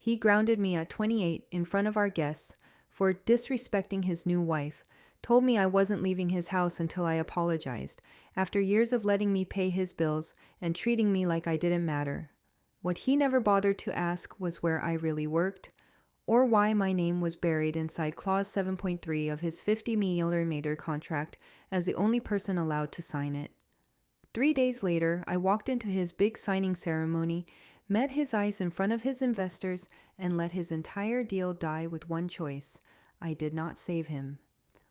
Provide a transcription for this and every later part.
He grounded me at 28 in front of our guests for disrespecting his new wife, told me I wasn't leaving his house until I apologized, after years of letting me pay his bills and treating me like I didn't matter. What he never bothered to ask was where I really worked, or why my name was buried inside Clause 7.3 of his $50 million contract as the only person allowed to sign it. 3 days later, I walked into his big signing ceremony, met his eyes in front of his investors, and let his entire deal die with one choice. I did not save him.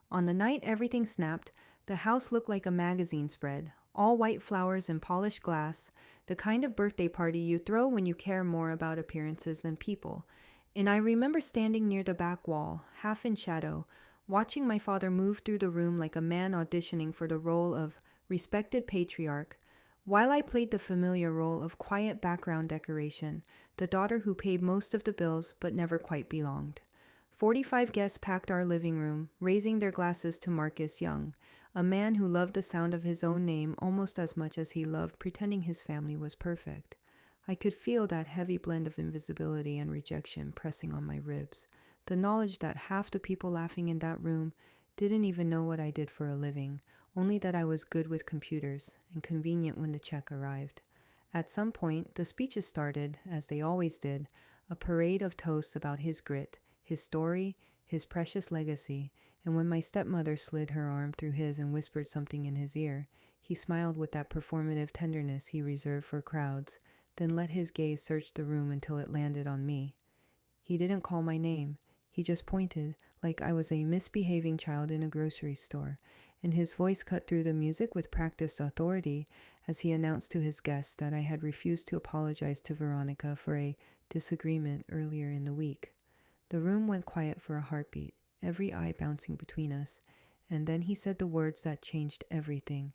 On the night everything snapped, the house looked like a magazine spread, all white flowers and polished glass, the kind of birthday party you throw when you care more about appearances than people. And I remember standing near the back wall, half in shadow, watching my father move through the room like a man auditioning for the role of respected patriarch, while I played the familiar role of quiet background decoration, the daughter who paid most of the bills but never quite belonged. 45 guests packed our living room, raising their glasses to Marcus Young, a man who loved the sound of his own name almost as much as he loved pretending his family was perfect. I could feel that heavy blend of invisibility and rejection pressing on my ribs, the knowledge that half the people laughing in that room didn't even know what I did for a living, only that I was good with computers and convenient when the check arrived. At some point, the speeches started, as they always did, a parade of toasts about his grit, his story, his precious legacy, and when my stepmother slid her arm through his and whispered something in his ear, he smiled with that performative tenderness he reserved for crowds, then let his gaze search the room until it landed on me. He didn't call my name. He just pointed, like I was a misbehaving child in a grocery store, and his voice cut through the music with practiced authority as he announced to his guests that I had refused to apologize to Veronica for a disagreement earlier in the week. The room went quiet for a heartbeat, every eye bouncing between us, and then he said the words that changed everything.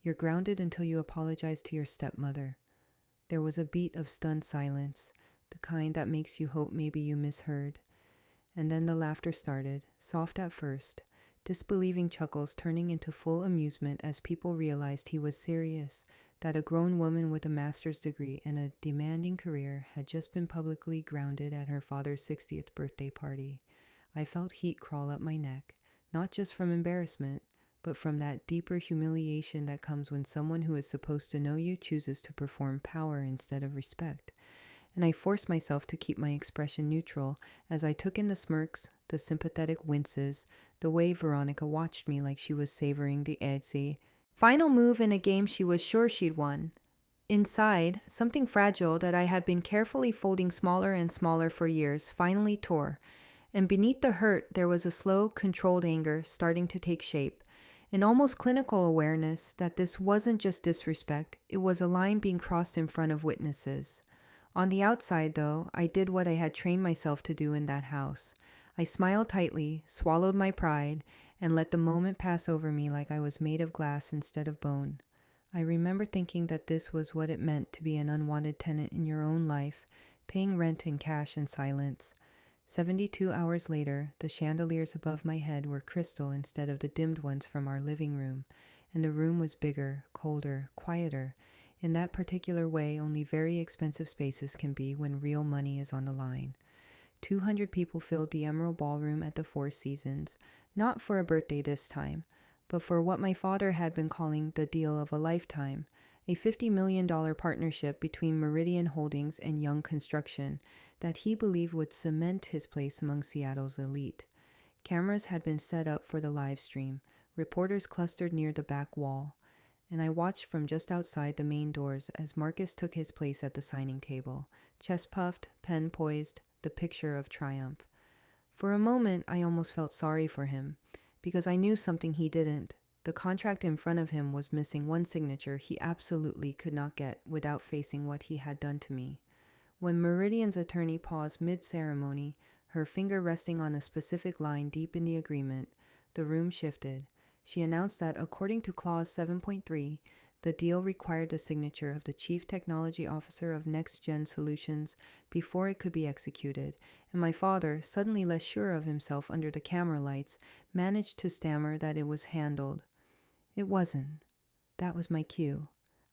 "You're grounded until you apologize to your stepmother." There was a beat of stunned silence, the kind that makes you hope maybe you misheard. And then the laughter started, soft at first, disbelieving chuckles turning into full amusement as people realized he was serious, that a grown woman with a master's degree and a demanding career had just been publicly grounded at her father's 60th birthday party. I felt heat crawl up my neck, not just from embarrassment, but from that deeper humiliation that comes when someone who is supposed to know you chooses to perform power instead of respect. And I forced myself to keep my expression neutral as I took in the smirks, the sympathetic winces, the way Veronica watched me like she was savoring the easy final move in a game she was sure she'd won. Inside, something fragile that I had been carefully folding smaller and smaller for years finally tore, and beneath the hurt there was a slow, controlled anger starting to take shape, an almost clinical awareness that this wasn't just disrespect, it was a line being crossed in front of witnesses. On the outside, though, I did what I had trained myself to do in that house. I smiled tightly, swallowed my pride, and let the moment pass over me like I was made of glass instead of bone. I remember thinking that this was what it meant to be an unwanted tenant in your own life, paying rent in cash and silence. 72 hours later, the chandeliers above my head were crystal instead of the dimmed ones from our living room, and the room was bigger, colder, quieter, in that particular way only very expensive spaces can be when real money is on the line. 200 people filled the Emerald Ballroom at the Four Seasons, not for a birthday this time, but for what my father had been calling the deal of a lifetime, a $50 million partnership between Meridian Holdings and Young Construction that he believed would cement his place among Seattle's elite. Cameras had been set up for the live stream, reporters clustered near the back wall, and I watched from just outside the main doors as Marcus took his place at the signing table, chest puffed, pen poised, the picture of triumph. For a moment, I almost felt sorry for him, because I knew something he didn't. The contract in front of him was missing one signature he absolutely could not get without facing what he had done to me. When Meridian's attorney paused mid-ceremony, her finger resting on a specific line deep in the agreement, the room shifted. She announced that according to Clause 7.3, the deal required the signature of the Chief Technology Officer of Next Gen Solutions before it could be executed, and my father, suddenly less sure of himself under the camera lights, managed to stammer that it was handled. It wasn't. That was my cue.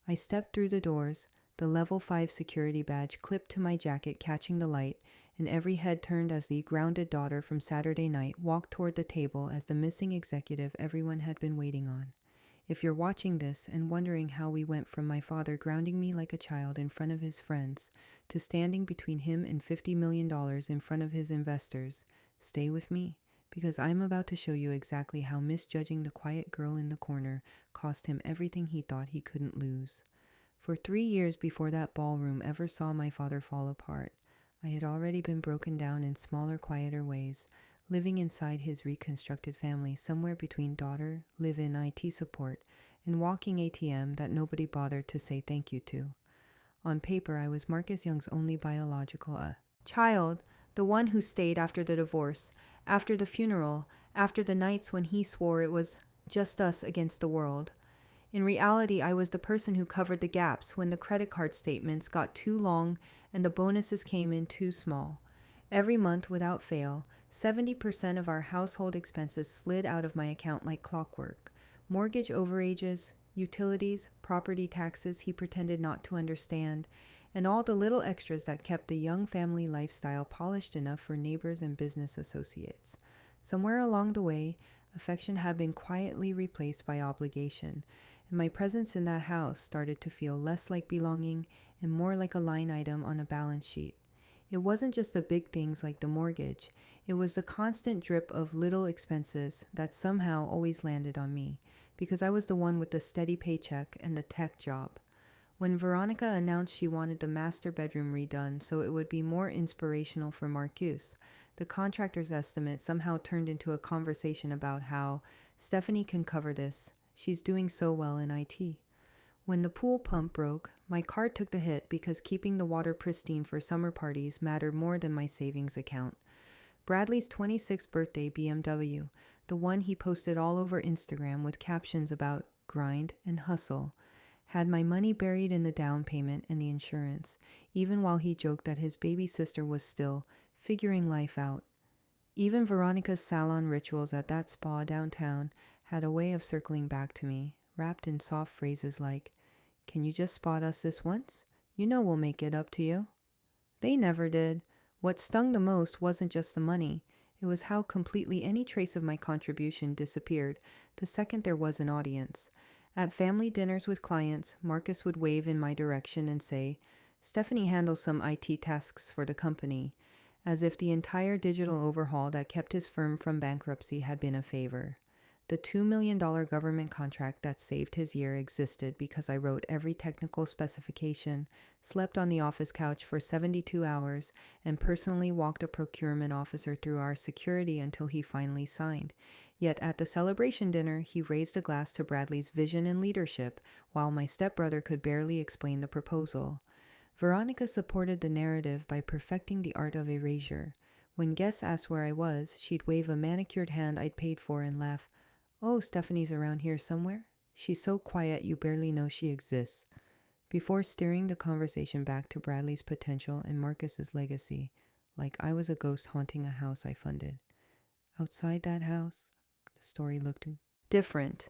I stepped through the doors, the level 5 security badge clipped to my jacket catching the light, and every head turned as the grounded daughter from Saturday night walked toward the table as the missing executive everyone had been waiting on. If you're watching this and wondering how we went from my father grounding me like a child in front of his friends to standing between him and $50 million in front of his investors, stay with me, because I'm about to show you exactly how misjudging the quiet girl in the corner cost him everything he thought he couldn't lose. For 3 years before that ballroom ever saw my father fall apart, I had already been broken down in smaller, quieter ways, living inside his reconstructed family somewhere between daughter, live-in IT support, and walking ATM that nobody bothered to say thank you to. On paper, I was Marcus Young's only biological child, the one who stayed after the divorce, after the funeral, after the nights when he swore it was just us against the world. In reality, I was the person who covered the gaps when the credit card statements got too long and the bonuses came in too small. Every month, without fail, 70% of our household expenses slid out of my account like clockwork. Mortgage overages, utilities, property taxes he pretended not to understand, and all the little extras that kept the young family lifestyle polished enough for neighbors and business associates. Somewhere along the way, affection had been quietly replaced by obligation, and my presence in that house started to feel less like belonging and more like a line item on a balance sheet. It wasn't just the big things like the mortgage. It was the constant drip of little expenses that somehow always landed on me, because I was the one with the steady paycheck and the tech job. When Veronica announced she wanted the master bedroom redone so it would be more inspirational for Marcus, the contractor's estimate somehow turned into a conversation about how Stephanie can cover this. She's doing so well in IT. When the pool pump broke, my card took the hit because keeping the water pristine for summer parties mattered more than my savings account. Bradley's 26th birthday BMW, the one he posted all over Instagram with captions about grind and hustle, had my money buried in the down payment and the insurance, even while he joked that his baby sister was still figuring life out. Even Veronica's salon rituals at that spa downtown had a way of circling back to me, wrapped in soft phrases like, "Can you just spot us this once? You know we'll make it up to you." They never did. What stung the most wasn't just the money. It was how completely any trace of my contribution disappeared the second there was an audience. At family dinners with clients, Marcus would wave in my direction and say, "Stephanie handles some IT tasks for the company," as if the entire digital overhaul that kept his firm from bankruptcy had been a favor. The $2 million government contract that saved his year existed because I wrote every technical specification, slept on the office couch for 72 hours, and personally walked a procurement officer through our security until he finally signed. Yet at the celebration dinner, he raised a glass to Bradley's vision and leadership, while my stepbrother could barely explain the proposal. Veronica supported the narrative by perfecting the art of erasure. When guests asked where I was, she'd wave a manicured hand I'd paid for and laugh, "Oh, Stephanie's around here somewhere. She's so quiet you barely know she exists," before steering the conversation back to Bradley's potential and Marcus's legacy, like I was a ghost haunting a house I funded. Outside that house, the story looked different.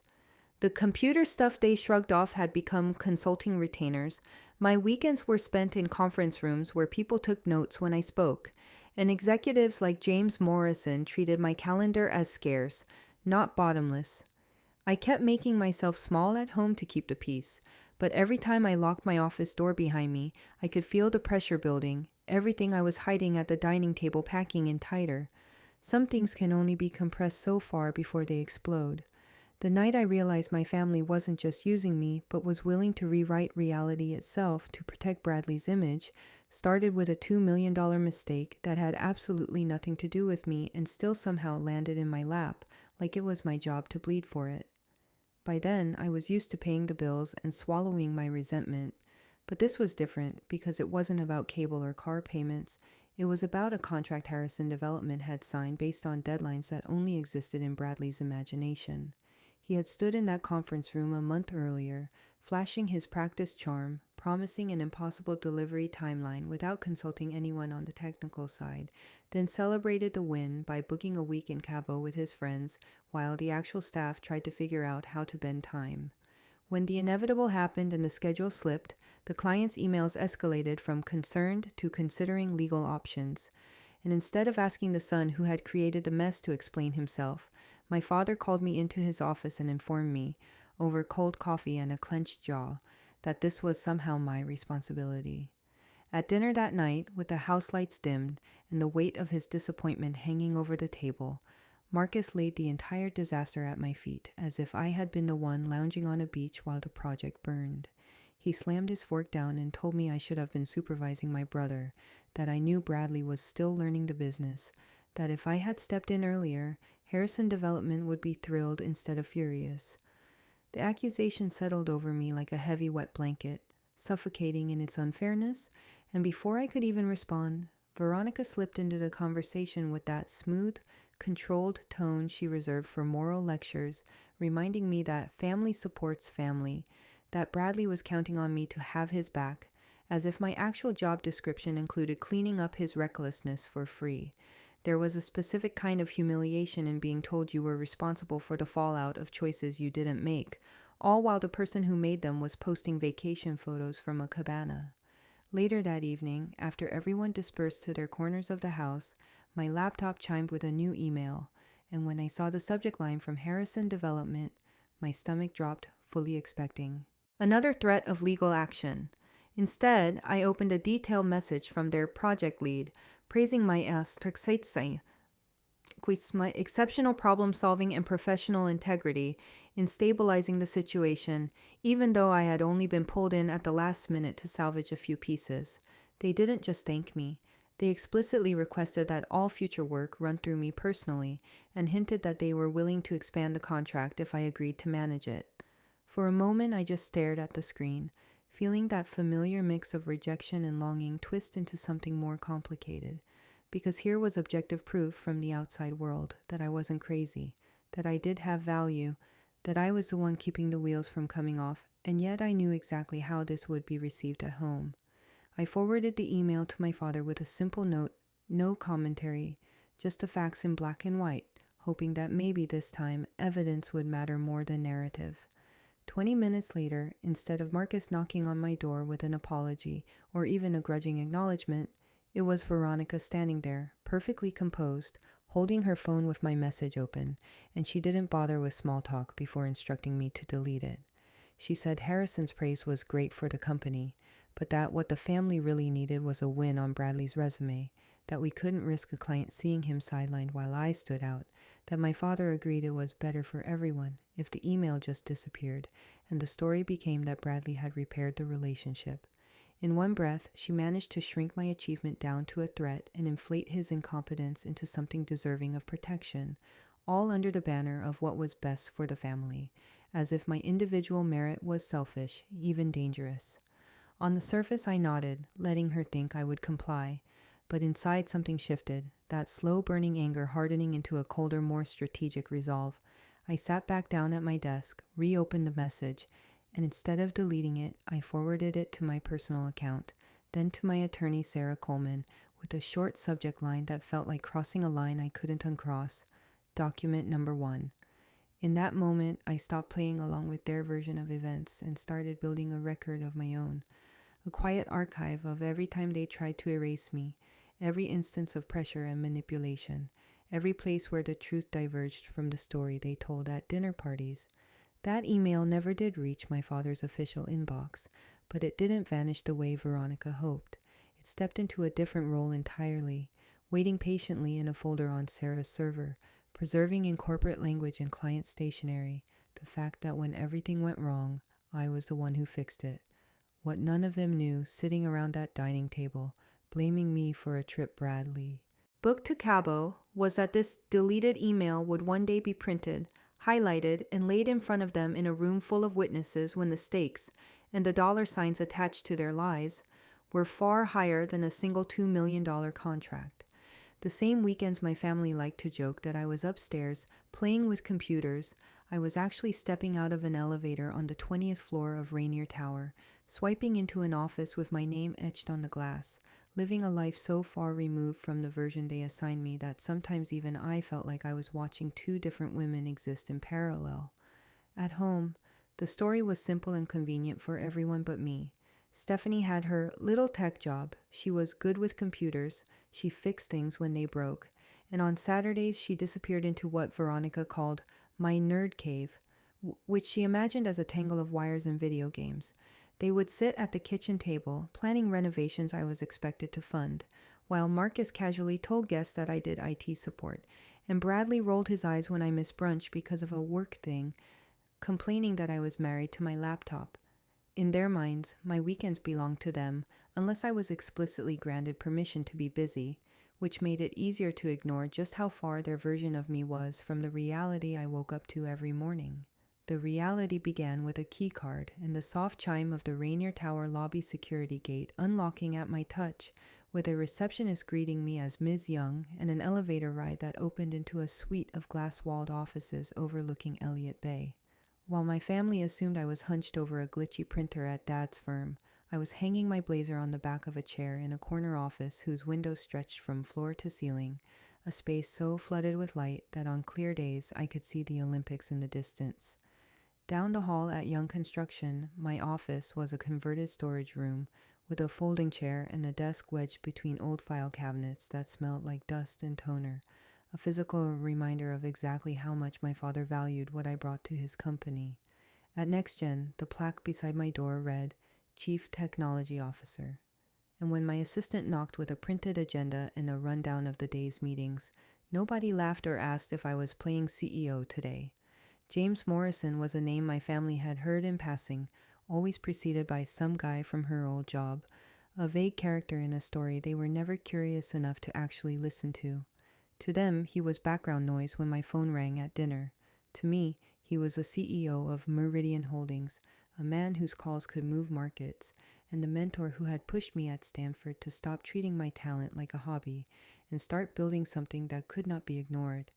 The computer stuff they shrugged off had become consulting retainers. My weekends were spent in conference rooms where people took notes when I spoke, and executives like James Morrison treated my calendar as scarce, not bottomless. I kept making myself small at home to keep the peace, but every time I locked my office door behind me, I could feel the pressure building, everything I was hiding at the dining table packing in tighter. Some things can only be compressed so far before they explode. The night I realized my family wasn't just using me, but was willing to rewrite reality itself to protect Bradley's image, started with a $2 million mistake that had absolutely nothing to do with me and still somehow landed in my lap, like it was my job to bleed for it. By then, I was used to paying the bills and swallowing my resentment, but this was different because it wasn't about cable or car payments. It was about a contract Harrison Development had signed based on deadlines that only existed in Bradley's imagination. He had stood in that conference room a month earlier, flashing his practiced charm, promising an impossible delivery timeline without consulting anyone on the technical side, then celebrated the win by booking a week in Cabo with his friends while the actual staff tried to figure out how to bend time. When the inevitable happened and the schedule slipped, the client's emails escalated from concerned to considering legal options. and instead of asking the son who had created the mess to explain himself, my father called me into his office and informed me, over cold coffee and a clenched jaw, that this was somehow my responsibility. At dinner that night, with the house lights dimmed and the weight of his disappointment hanging over the table, Marcus laid the entire disaster at my feet, as if I had been the one lounging on a beach while the project burned. He slammed his fork down and told me I should have been supervising my brother, that I knew Bradley was still learning the business, that if I had stepped in earlier, Harrison Development would be thrilled instead of furious. The accusation settled over me like a heavy wet blanket, suffocating in its unfairness, and before I could even respond, Veronica slipped into the conversation with that smooth, controlled tone she reserved for moral lectures, reminding me that family supports family, that Bradley was counting on me to have his back, as if my actual job description included cleaning up his recklessness for free. There was a specific kind of humiliation in being told you were responsible for the fallout of choices you didn't make, all while the person who made them was posting vacation photos from a cabana. Later that evening, after everyone dispersed to their corners of the house, my laptop chimed with a new email, and when I saw the subject line from Harrison Development, my stomach dropped, fully expecting another threat of legal action. Instead, I opened a detailed message from their project lead, praising my exceptional problem-solving and professional integrity in stabilizing the situation, even though I had only been pulled in at the last minute to salvage a few pieces. They didn't just thank me. They explicitly requested that all future work run through me personally and hinted that they were willing to expand the contract if I agreed to manage it. For a moment, I just stared at the screen, feeling that familiar mix of rejection and longing twist into something more complicated. Because here was objective proof from the outside world that I wasn't crazy, that I did have value, that I was the one keeping the wheels from coming off, and yet I knew exactly how this would be received at home. I forwarded the email to my father with a simple note, no commentary, just the facts in black and white, hoping that maybe this time evidence would matter more than narrative. 20 minutes later, instead of Marcus knocking on my door with an apology or even a grudging acknowledgement, it was Veronica standing there, perfectly composed, holding her phone with my message open, and she didn't bother with small talk before instructing me to delete it. She said Harrison's praise was great for the company, but that what the family really needed was a win on Bradley's resume, that we couldn't risk a client seeing him sidelined while I stood out, that my father agreed it was better for everyone if the email just disappeared, and the story became that Bradley had repaired the relationship. In one breath, she managed to shrink my achievement down to a threat and inflate his incompetence into something deserving of protection, all under the banner of what was best for the family, as if my individual merit was selfish, even dangerous. On the surface, I nodded, letting her think I would comply, but inside something shifted, that slow-burning anger hardening into a colder, more strategic resolve. I sat back down at my desk, reopened the message, and instead of deleting it, I forwarded it to my personal account, then to my attorney, Sarah Coleman, with a short subject line that felt like crossing a line I couldn't uncross. Document number 1. In that moment, I stopped playing along with their version of events and started building a record of my own. A quiet archive of every time they tried to erase me, every instance of pressure and manipulation, every place where the truth diverged from the story they told at dinner parties. That email never did reach my father's official inbox, but it didn't vanish the way Veronica hoped. It stepped into a different role entirely, waiting patiently in a folder on Sarah's server, preserving in corporate language and client stationery the fact that when everything went wrong, I was the one who fixed it. What none of them knew, sitting around that dining table, blaming me for a trip Bradley booked to Cabo, was that this deleted email would one day be printed, highlighted, and laid in front of them in a room full of witnesses when the stakes, and the dollar signs attached to their lies, were far higher than a single $2 million contract. The same weekends my family liked to joke that I was upstairs, playing with computers, I was actually stepping out of an elevator on the 20th floor of Rainier Tower, swiping into an office with my name etched on the glass, living a life so far removed from the version they assigned me that sometimes even I felt like I was watching two different women exist in parallel. At home, the story was simple and convenient for everyone but me. Stephanie had her little tech job. She was good with computers. She fixed things when they broke. And on Saturdays, she disappeared into what Veronica called my nerd cave, which she imagined as a tangle of wires and video games. They would sit at the kitchen table, planning renovations I was expected to fund, while Marcus casually told guests that I did IT support, and Bradley rolled his eyes when I missed brunch because of a work thing, complaining that I was married to my laptop. In their minds, my weekends belonged to them, unless I was explicitly granted permission to be busy, which made it easier to ignore just how far their version of me was from the reality I woke up to every morning. The reality began with a key card and the soft chime of the Rainier Tower lobby security gate unlocking at my touch, with a receptionist greeting me as Ms. Young and an elevator ride that opened into a suite of glass-walled offices overlooking Elliott Bay. While my family assumed I was hunched over a glitchy printer at Dad's firm, I was hanging my blazer on the back of a chair in a corner office whose windows stretched from floor to ceiling, a space so flooded with light that on clear days I could see the Olympics in the distance. Down the hall at Young Construction, my office was a converted storage room with a folding chair and a desk wedged between old file cabinets that smelled like dust and toner, a physical reminder of exactly how much my father valued what I brought to his company. At NextGen, the plaque beside my door read, Chief Technology Officer. And when my assistant knocked with a printed agenda and a rundown of the day's meetings, nobody laughed or asked if I was playing CEO today. James Morrison was a name my family had heard in passing, always preceded by some guy from her old job, a vague character in a story they were never curious enough to actually listen to. To them, he was background noise when my phone rang at dinner. To me, he was the CEO of Meridian Holdings, a man whose calls could move markets, and the mentor who had pushed me at Stanford to stop treating my talent like a hobby and start building something that could not be ignored.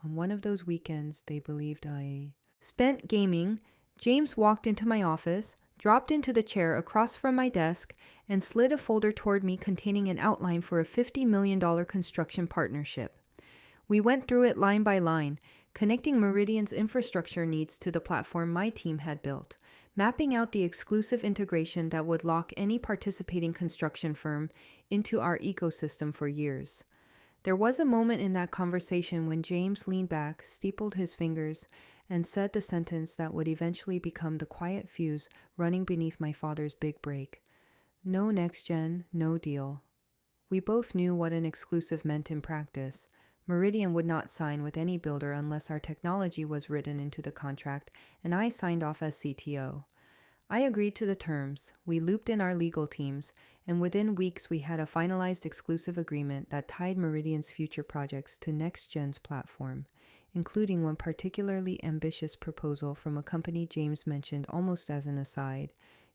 On one of those weekends they believed I spent gaming, James walked into my office, dropped into the chair across from my desk, and slid a folder toward me containing an outline for a $50 million construction partnership. We went through it line by line, connecting Meridian's infrastructure needs to the platform my team had built, mapping out the exclusive integration that would lock any participating construction firm into our ecosystem for years. There was a moment in that conversation when James leaned back, steepled his fingers, and said the sentence that would eventually become the quiet fuse running beneath my father's big break. No next gen, no deal. We both knew what an exclusive meant in practice. Meridian would not sign with any builder unless our technology was written into the contract, and I signed off as CTO. I agreed to the terms, we looped in our legal teams, and within weeks we had a finalized exclusive agreement that tied Meridian's future projects to NextGen's platform, including one particularly ambitious proposal from a company James mentioned almost as an aside,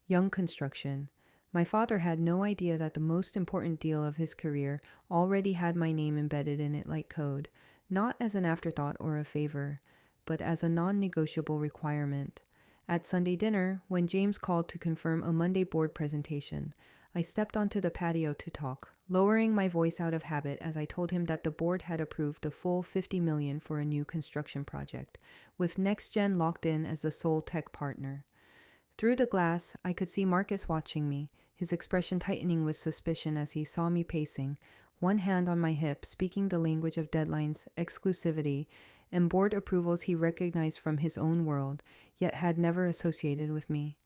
Young Construction. My father had no idea that the most important deal of his career already had my name embedded in it like code, not as an afterthought or a favor, but as a non-negotiable requirement. At Sunday dinner, when James called to confirm a Monday board presentation, I stepped onto the patio to talk, lowering my voice out of habit as I told him that the board had approved the full $50 million for a new construction project, with NextGen locked in as the sole tech partner. Through the glass, I could see Marcus watching me, his expression tightening with suspicion as he saw me pacing, one hand on my hip, speaking the language of deadlines, exclusivity, and board approvals he recognized from his own world, yet had never associated with me.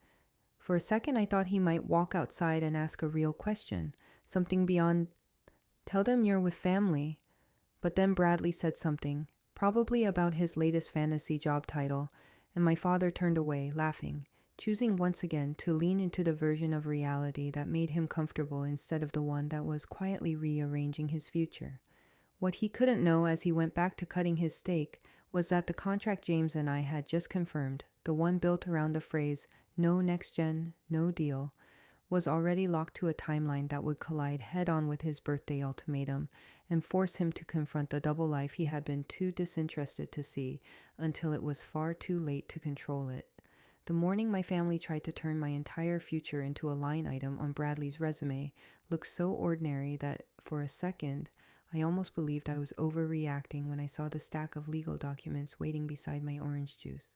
For a second I thought he might walk outside and ask a real question, something beyond, "Tell them you're with family." But then Bradley said something, probably about his latest fantasy job title, and my father turned away, laughing, choosing once again to lean into the version of reality that made him comfortable instead of the one that was quietly rearranging his future. What he couldn't know as he went back to cutting his steak was that the contract James and I had just confirmed, the one built around the phrase, no next gen, no deal, was already locked to a timeline that would collide head-on with his birthday ultimatum and force him to confront the double life he had been too disinterested to see until it was far too late to control it. The morning my family tried to turn my entire future into a line item on Bradley's resume looked so ordinary that, for a second, I almost believed I was overreacting when I saw the stack of legal documents waiting beside my orange juice.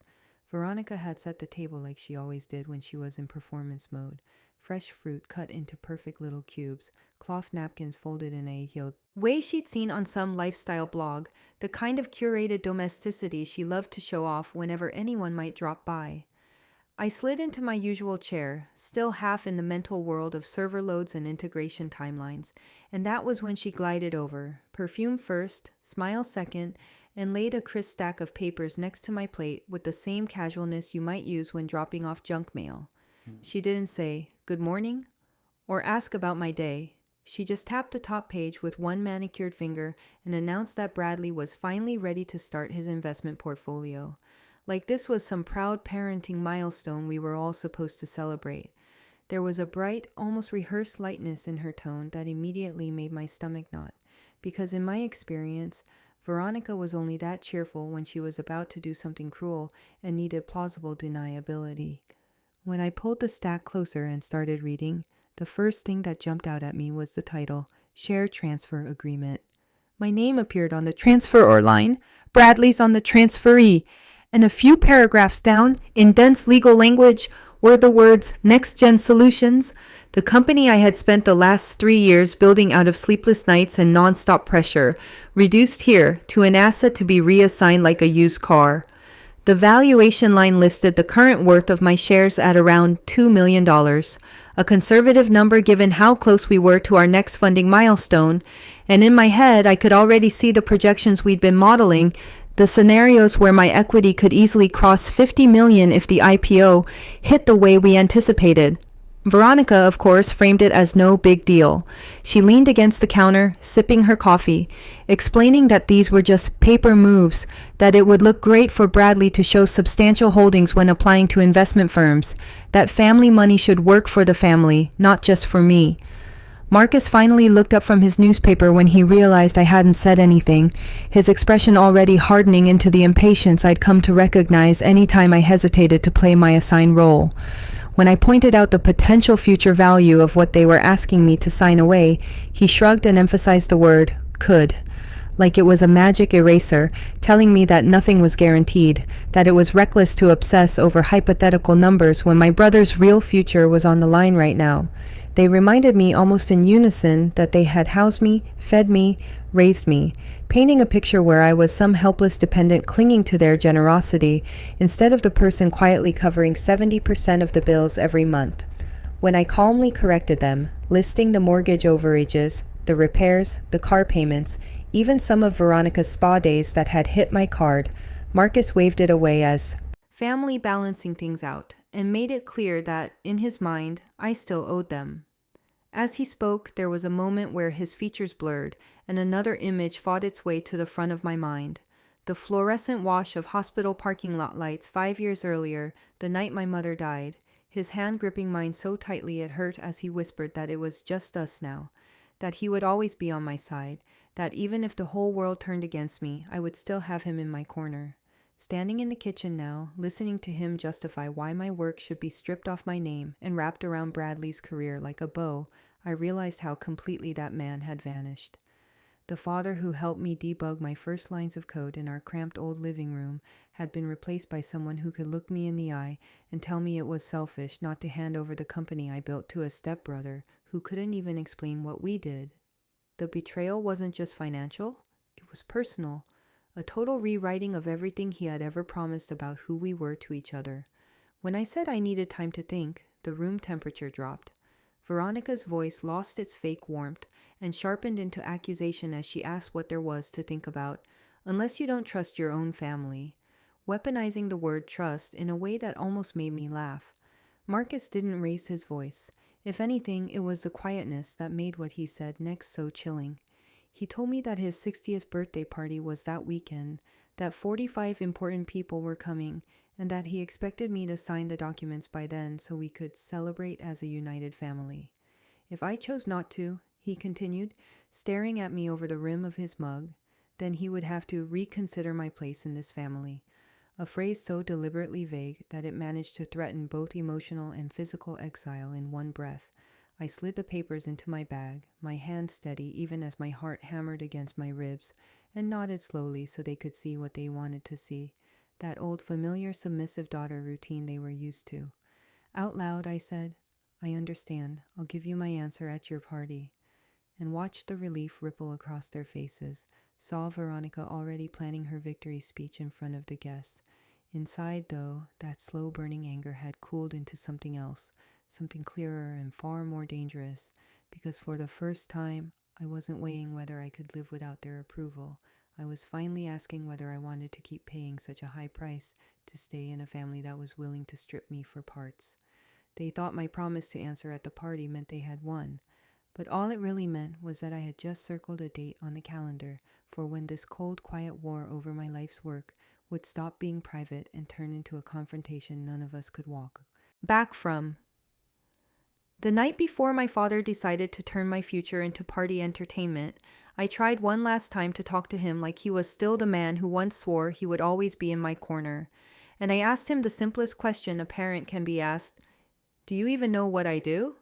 Veronica had set the table like she always did when she was in performance mode, fresh fruit cut into perfect little cubes, cloth napkins folded in a way she'd seen on some lifestyle blog, the kind of curated domesticity she loved to show off whenever anyone might drop by. I slid into my usual chair, still half in the mental world of server loads and integration timelines, and that was when she glided over, perfume first, smile second, and laid a crisp stack of papers next to my plate with the same casualness you might use when dropping off junk mail. She didn't say, "Good morning," or ask about my day. She just tapped the top page with one manicured finger and announced that Bradley was finally ready to start his investment portfolio. Like this was some proud parenting milestone we were all supposed to celebrate. There was a bright, almost rehearsed lightness in her tone that immediately made my stomach knot, because in my experience, Veronica was only that cheerful when she was about to do something cruel and needed plausible deniability. When I pulled the stack closer and started reading, the first thing that jumped out at me was the title, Share Transfer Agreement. My name appeared on the transferor line, Bradley's on the transferee, and a few paragraphs down, in dense legal language, were the words Next Gen Solutions, the company I had spent the last 3 years building out of sleepless nights and nonstop pressure, reduced here to an asset to be reassigned like a used car. The valuation line listed the current worth of my shares at around $2 million, a conservative number given how close we were to our next funding milestone, and in my head I could already see the projections we'd been modeling, the scenarios where my equity could easily cross $50 million if the IPO hit the way we anticipated. Veronica, of course, framed it as no big deal. She leaned against the counter, sipping her coffee, explaining that these were just paper moves, that it would look great for Bradley to show substantial holdings when applying to investment firms, that family money should work for the family, not just for me. Marcus finally looked up from his newspaper when he realized I hadn't said anything, his expression already hardening into the impatience I'd come to recognize any time I hesitated to play my assigned role. When I pointed out the potential future value of what they were asking me to sign away, he shrugged and emphasized the word could, like it was a magic eraser, telling me that nothing was guaranteed, that it was reckless to obsess over hypothetical numbers when my brother's real future was on the line right now. They reminded me almost in unison that they had housed me, fed me, raised me, painting a picture where I was some helpless dependent clinging to their generosity instead of the person quietly covering 70% of the bills every month. When I calmly corrected them, listing the mortgage overages, the repairs, the car payments, even some of Veronica's spa days that had hit my card, Marcus waved it away as family balancing things out, and made it clear that, in his mind, I still owed them. As he spoke, there was a moment where his features blurred, and another image fought its way to the front of my mind. The fluorescent wash of hospital parking lot lights 5 years earlier, the night my mother died, his hand gripping mine so tightly it hurt as he whispered that it was just us now, that he would always be on my side, that even if the whole world turned against me, I would still have him in my corner. Standing in the kitchen now, listening to him justify why my work should be stripped off my name and wrapped around Bradley's career like a bow, I realized how completely that man had vanished. The father who helped me debug my first lines of code in our cramped old living room had been replaced by someone who could look me in the eye and tell me it was selfish not to hand over the company I built to a stepbrother who couldn't even explain what we did. The betrayal wasn't just financial, it was personal. A total rewriting of everything he had ever promised about who we were to each other. When I said I needed time to think, the room temperature dropped. Veronica's voice lost its fake warmth and sharpened into accusation as she asked what there was to think about, unless you don't trust your own family, weaponizing the word trust in a way that almost made me laugh. Marcus didn't raise his voice. If anything, it was the quietness that made what he said next so chilling. He told me that his 60th birthday party was that weekend, that 45 important people were coming, and that he expected me to sign the documents by then so we could celebrate as a united family. If I chose not to, he continued, staring at me over the rim of his mug, then he would have to reconsider my place in this family. A phrase so deliberately vague that it managed to threaten both emotional and physical exile in one breath. I slid the papers into my bag, my hand steady even as my heart hammered against my ribs, and nodded slowly so they could see what they wanted to see, that old familiar submissive daughter routine they were used to. Out loud I said, I understand. I'll give you my answer at your party. And watched the relief ripple across their faces, saw Veronica already planning her victory speech in front of the guests. Inside, though, that slow burning anger had cooled into something else, something clearer and far more dangerous, because for the first time, I wasn't weighing whether I could live without their approval. I was finally asking whether I wanted to keep paying such a high price to stay in a family that was willing to strip me for parts. They thought my promise to answer at the party meant they had won, but all it really meant was that I had just circled a date on the calendar for when this cold, quiet war over my life's work would stop being private and turn into a confrontation none of us could walk back from. The night before my father decided to turn my future into party entertainment, I tried one last time to talk to him like he was still the man who once swore he would always be in my corner. And I asked him the simplest question a parent can be asked: do you even know what I do?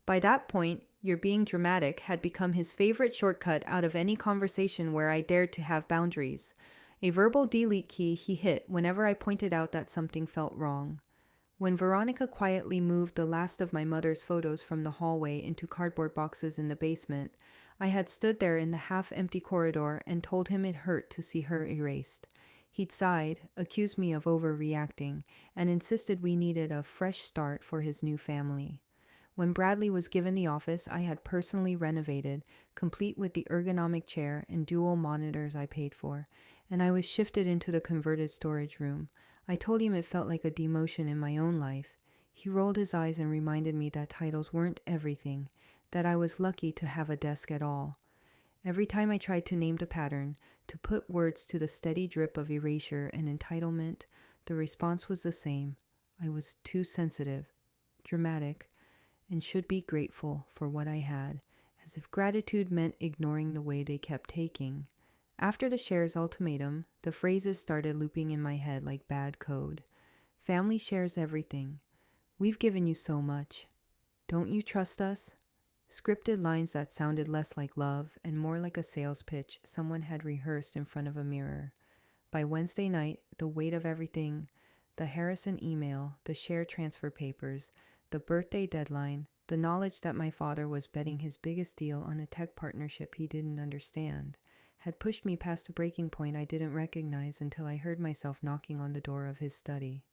By that point, "you're being dramatic" had become his favorite shortcut out of any conversation where I dared to have boundaries. A verbal delete key he hit whenever I pointed out that something felt wrong. When Veronica quietly moved the last of my mother's photos from the hallway into cardboard boxes in the basement, I had stood there in the half-empty corridor and told him it hurt to see her erased. He'd sighed, accused me of overreacting, and insisted we needed a fresh start for his new family. When Bradley was given the office I had personally renovated, complete with the ergonomic chair and dual monitors I paid for, and I was shifted into the converted storage room, I told him it felt like a demotion in my own life. He rolled his eyes and reminded me that titles weren't everything, that I was lucky to have a desk at all. Every time I tried to name the pattern, to put words to the steady drip of erasure and entitlement, the response was the same. I was too sensitive, dramatic, and should be grateful for what I had, as if gratitude meant ignoring the way they kept taking. After the shares ultimatum, the phrases started looping in my head like bad code. Family shares everything. We've given you so much. Don't you trust us? Scripted lines that sounded less like love and more like a sales pitch someone had rehearsed in front of a mirror. By Wednesday night, the weight of everything, the Harrison email, the share transfer papers, the birthday deadline, the knowledge that my father was betting his biggest deal on a tech partnership he didn't understand, had pushed me past a breaking point I didn't recognize until I heard myself knocking on the door of his study.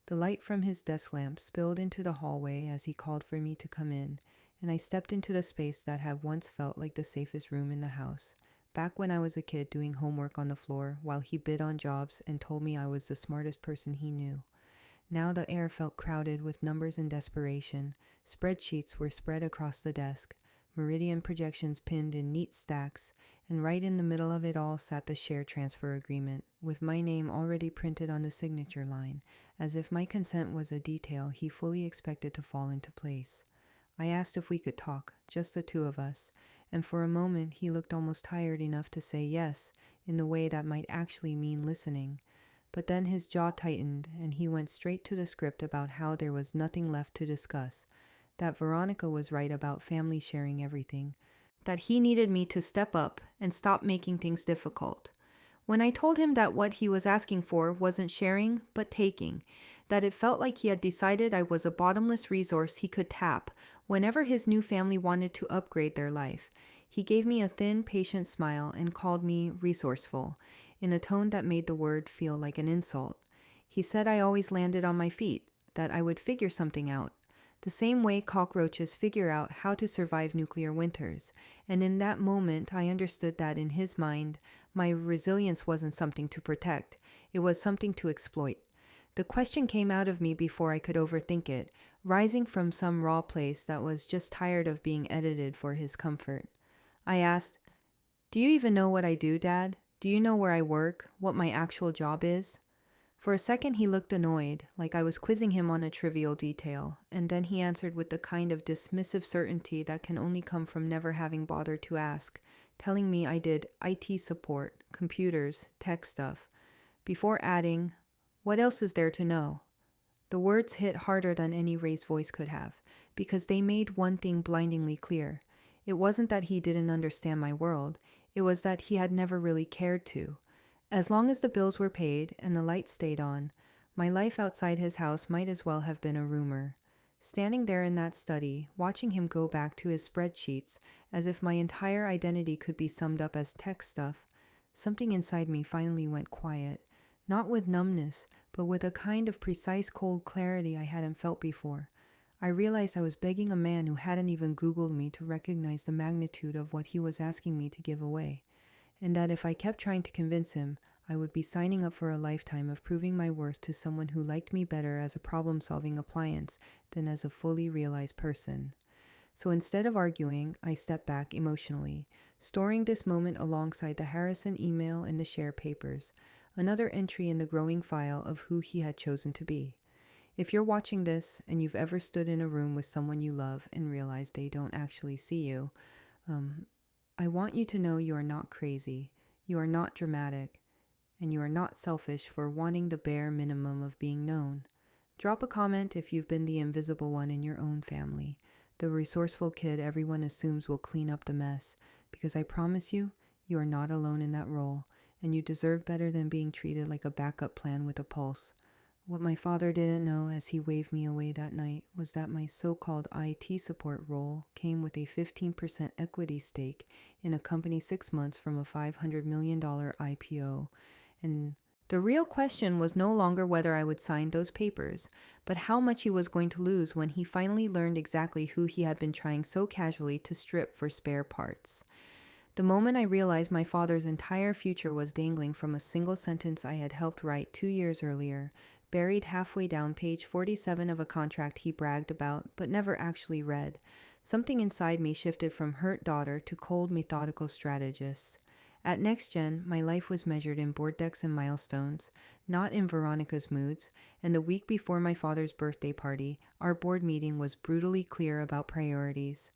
The light from his desk lamp spilled into the hallway as he called for me to come in, and I stepped into the space that had once felt like the safest room in the house, back when I was a kid doing homework on the floor while he bid on jobs and told me I was the smartest person he knew. Now the air felt crowded with numbers and desperation. Spreadsheets were spread across the desk, meridian projections pinned in neat stacks, and right in the middle of it all sat the share transfer agreement, with my name already printed on the signature line, as if my consent was a detail he fully expected to fall into place. I asked if we could talk, just the two of us, and for a moment he looked almost tired enough to say yes, in the way that might actually mean listening. But then his jaw tightened, and he went straight to the script about how there was nothing left to discuss, that Veronica was right about family sharing everything, that he needed me to step up and stop making things difficult. When I told him that what he was asking for wasn't sharing, but taking, that it felt like he had decided I was a bottomless resource he could tap whenever his new family wanted to upgrade their life, he gave me a thin, patient smile and called me resourceful, in a tone that made the word feel like an insult. He said I always landed on my feet, that I would figure something out, the same way cockroaches figure out how to survive nuclear winters, and in that moment I understood that in his mind, my resilience wasn't something to protect, it was something to exploit. The question came out of me before I could overthink it, rising from some raw place that was just tired of being edited for his comfort. I asked, "Do you even know what I do, Dad? Do you know where I work, what my actual job is?" For a second he looked annoyed, like I was quizzing him on a trivial detail, and then he answered with the kind of dismissive certainty that can only come from never having bothered to ask, telling me I did IT support, computers, tech stuff, before adding, "What else is there to know?" The words hit harder than any raised voice could have, because they made one thing blindingly clear. It wasn't that he didn't understand my world, it was that he had never really cared to. As long as the bills were paid and the lights stayed on, my life outside his house might as well have been a rumor. Standing there in that study, watching him go back to his spreadsheets as if my entire identity could be summed up as tech stuff, something inside me finally went quiet, not with numbness, but with a kind of precise cold clarity I hadn't felt before. I realized I was begging a man who hadn't even Googled me to recognize the magnitude of what he was asking me to give away, and that if I kept trying to convince him, I would be signing up for a lifetime of proving my worth to someone who liked me better as a problem-solving appliance than as a fully realized person. So instead of arguing, I stepped back emotionally, storing this moment alongside the Harrison email and the share papers, another entry in the growing file of who he had chosen to be. If you're watching this and you've ever stood in a room with someone you love and realized they don't actually see you, I want you to know you are not crazy, you are not dramatic, and you are not selfish for wanting the bare minimum of being known. Drop a comment if you've been the invisible one in your own family, the resourceful kid everyone assumes will clean up the mess, because I promise you, you are not alone in that role, and you deserve better than being treated like a backup plan with a pulse. What my father didn't know as he waved me away that night was that my so-called IT support role came with a 15% equity stake in a company 6 months from a $500 million IPO. And the real question was no longer whether I would sign those papers, but how much he was going to lose when he finally learned exactly who he had been trying so casually to strip for spare parts. The moment I realized my father's entire future was dangling from a single sentence I had helped write 2 years earlier, buried halfway down page 47 of a contract he bragged about but never actually read, something inside me shifted from hurt daughter to cold, methodical strategist. At NextGen, my life was measured in board decks and milestones, not in Veronica's moods, and the week before my father's birthday party, our board meeting was brutally clear about priorities.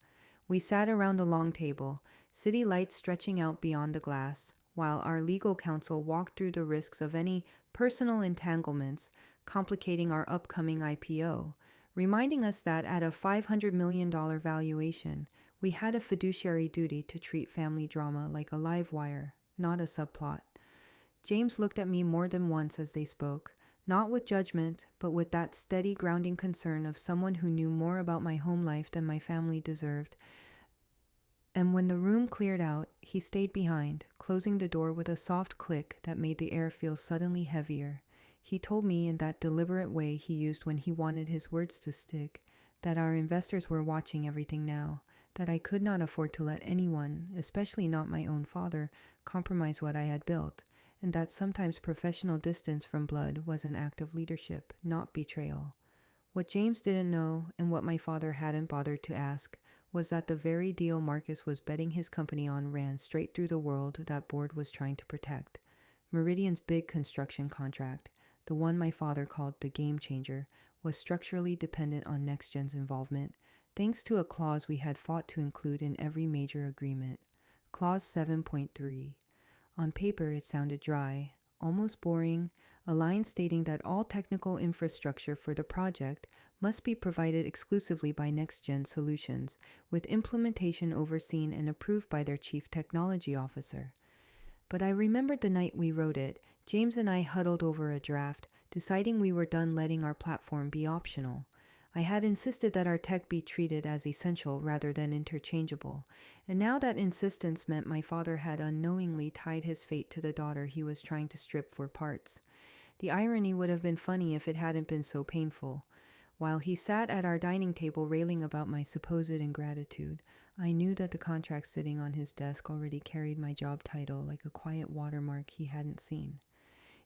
We sat around a long table, city lights stretching out beyond the glass, while our legal counsel walked through the risks of any personal entanglements complicating our upcoming IPO, reminding us that at a $500 million valuation, we had a fiduciary duty to treat family drama like a live wire, not a subplot. James looked at me more than once as they spoke, not with judgment, but with that steady, grounding concern of someone who knew more about my home life than my family deserved. And when the room cleared out, he stayed behind, closing the door with a soft click that made the air feel suddenly heavier. He told me in that deliberate way he used when he wanted his words to stick, that our investors were watching everything now, that I could not afford to let anyone, especially not my own father, compromise what I had built, and that sometimes professional distance from blood was an act of leadership, not betrayal. What James didn't know, and what my father hadn't bothered to ask, was that the very deal Marcus was betting his company on ran straight through the world that board was trying to protect. Meridian's big construction contract, the one my father called the game changer, was structurally dependent on NextGen's involvement, thanks to a clause we had fought to include in every major agreement. Clause 7.3. On paper, it sounded dry, almost boring, a line stating that all technical infrastructure for the project must be provided exclusively by NextGen Solutions, with implementation overseen and approved by their chief technology officer. But I remembered the night we wrote it, James and I huddled over a draft, deciding we were done letting our platform be optional. I had insisted that our tech be treated as essential rather than interchangeable, and now that insistence meant my father had unknowingly tied his fate to the daughter he was trying to strip for parts. The irony would have been funny if it hadn't been so painful. While he sat at our dining table railing about my supposed ingratitude, I knew that the contract sitting on his desk already carried my job title like a quiet watermark he hadn't seen.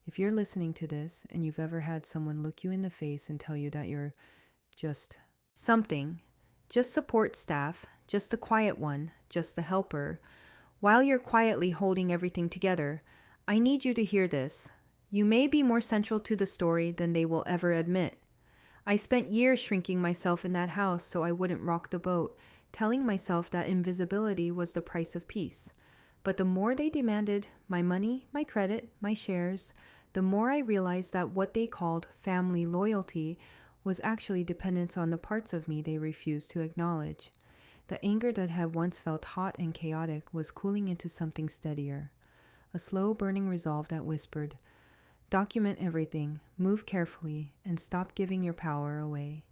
If you're listening to this and you've ever had someone look you in the face and tell you that you're just something, just support staff, just the quiet one, just the helper, while you're quietly holding everything together, I need you to hear this. You may be more central to the story than they will ever admit. I spent years shrinking myself in that house so I wouldn't rock the boat, telling myself that invisibility was the price of peace. But the more they demanded my money, my credit, my shares, the more I realized that what they called family loyalty was actually dependence on the parts of me they refused to acknowledge. The anger that had once felt hot and chaotic was cooling into something steadier. A slow burning resolve that whispered, document everything, move carefully, and stop giving your power away.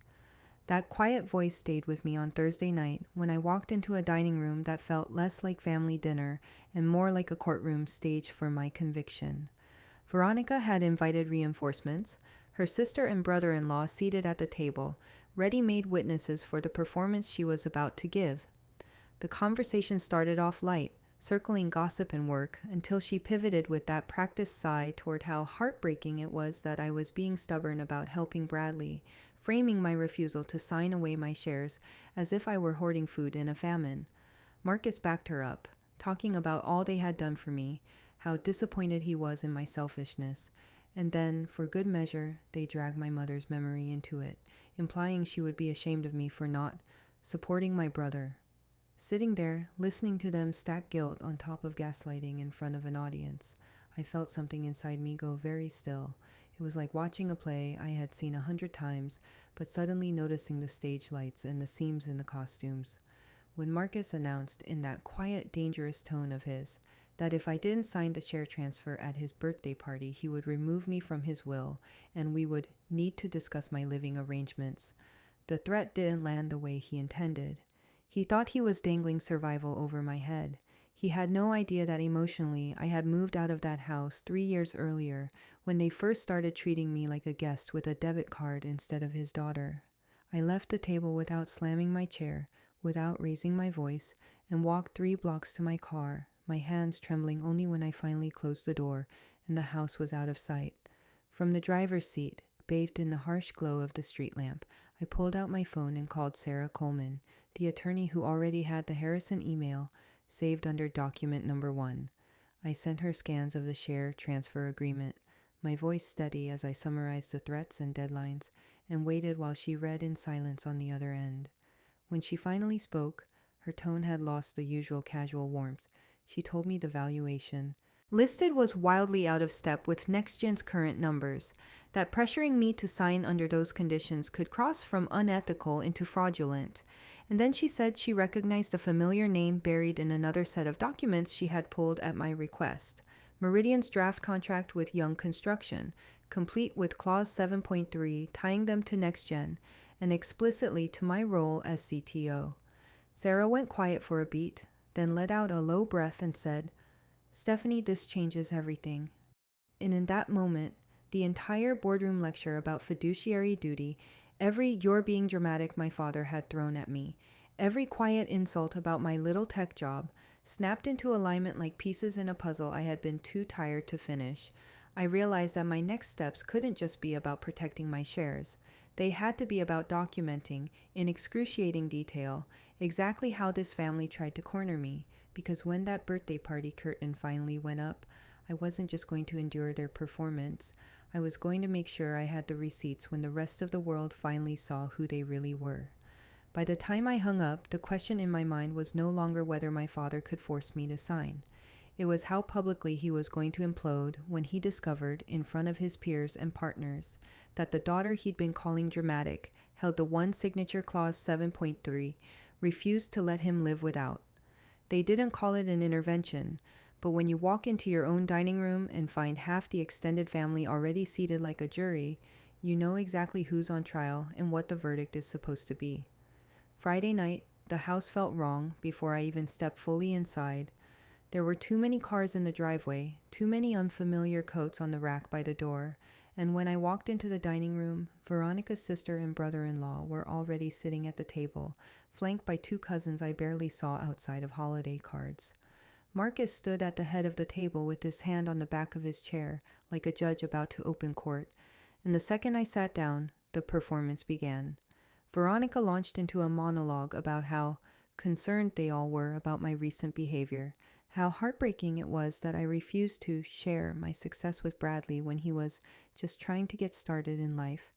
That quiet voice stayed with me on Thursday night when I walked into a dining room that felt less like family dinner and more like a courtroom stage for my conviction. Veronica had invited reinforcements, her sister and brother in law seated at the table, ready made witnesses for the performance she was about to give. The conversation started off light, circling gossip and work, until she pivoted with that practiced sigh toward how heartbreaking it was that I was being stubborn about helping Bradley, framing my refusal to sign away my shares as if I were hoarding food in a famine. Marcus backed her up, talking about all they had done for me, how disappointed he was in my selfishness, and then, for good measure, they dragged my mother's memory into it, implying she would be ashamed of me for not supporting my brother. Sitting there, listening to them stack guilt on top of gaslighting in front of an audience, I felt something inside me go very still. It was like watching a play I had seen 100 times, but suddenly noticing the stage lights and the seams in the costumes. When Marcus announced, in that quiet, dangerous tone of his, that if I didn't sign the share transfer at his birthday party, he would remove me from his will, and we would need to discuss my living arrangements, the threat didn't land the way he intended. He thought he was dangling survival over my head. He had no idea that emotionally I had moved out of that house 3 years earlier when they first started treating me like a guest with a debit card instead of his daughter. I left the table without slamming my chair, without raising my voice, and walked 3 blocks to my car, my hands trembling only when I finally closed the door and the house was out of sight. From the driver's seat, bathed in the harsh glow of the street lamp, I pulled out my phone and called Sarah Coleman, the attorney who already had the Harrison email saved under document number 1. I sent her scans of the share transfer agreement, my voice steady as I summarized the threats and deadlines, and waited while she read in silence on the other end. When she finally spoke, her tone had lost the usual casual warmth. She told me the valuation listed was wildly out of step with NextGen's current numbers, that pressuring me to sign under those conditions could cross from unethical into fraudulent. And then she said she recognized a familiar name buried in another set of documents she had pulled at my request. Meridian's draft contract with Young Construction, complete with Clause 7.3 tying them to NextGen, and explicitly to my role as CTO. Sarah went quiet for a beat, then let out a low breath and said, "Stephanie, this changes everything." And in that moment, the entire boardroom lecture about fiduciary duty, every "you're being dramatic" my father had thrown at me, every quiet insult about my little tech job, snapped into alignment like pieces in a puzzle I had been too tired to finish. I realized that my next steps couldn't just be about protecting my shares. They had to be about documenting, in excruciating detail, exactly how this family tried to corner me, because when that birthday party curtain finally went up, I wasn't just going to endure their performance. I was going to make sure I had the receipts when the rest of the world finally saw who they really were. By the time I hung up, the question in my mind was no longer whether my father could force me to sign. It was how publicly he was going to implode when he discovered, in front of his peers and partners, that the daughter he'd been calling dramatic held the one signature clause 7.3, refused to let him live without. They didn't call it an intervention, but when you walk into your own dining room and find half the extended family already seated like a jury, you know exactly who's on trial and what the verdict is supposed to be. Friday night, the house felt wrong before I even stepped fully inside. There were too many cars in the driveway, too many unfamiliar coats on the rack by the door, and when I walked into the dining room, Veronica's sister and brother-in-law were already sitting at the table, flanked by 2 cousins I barely saw outside of holiday cards. Marcus stood at the head of the table with his hand on the back of his chair, like a judge about to open court, and the second I sat down, the performance began. Veronica launched into a monologue about how concerned they all were about my recent behavior, how heartbreaking it was that I refused to share my success with Bradley when he was just trying to get started in life,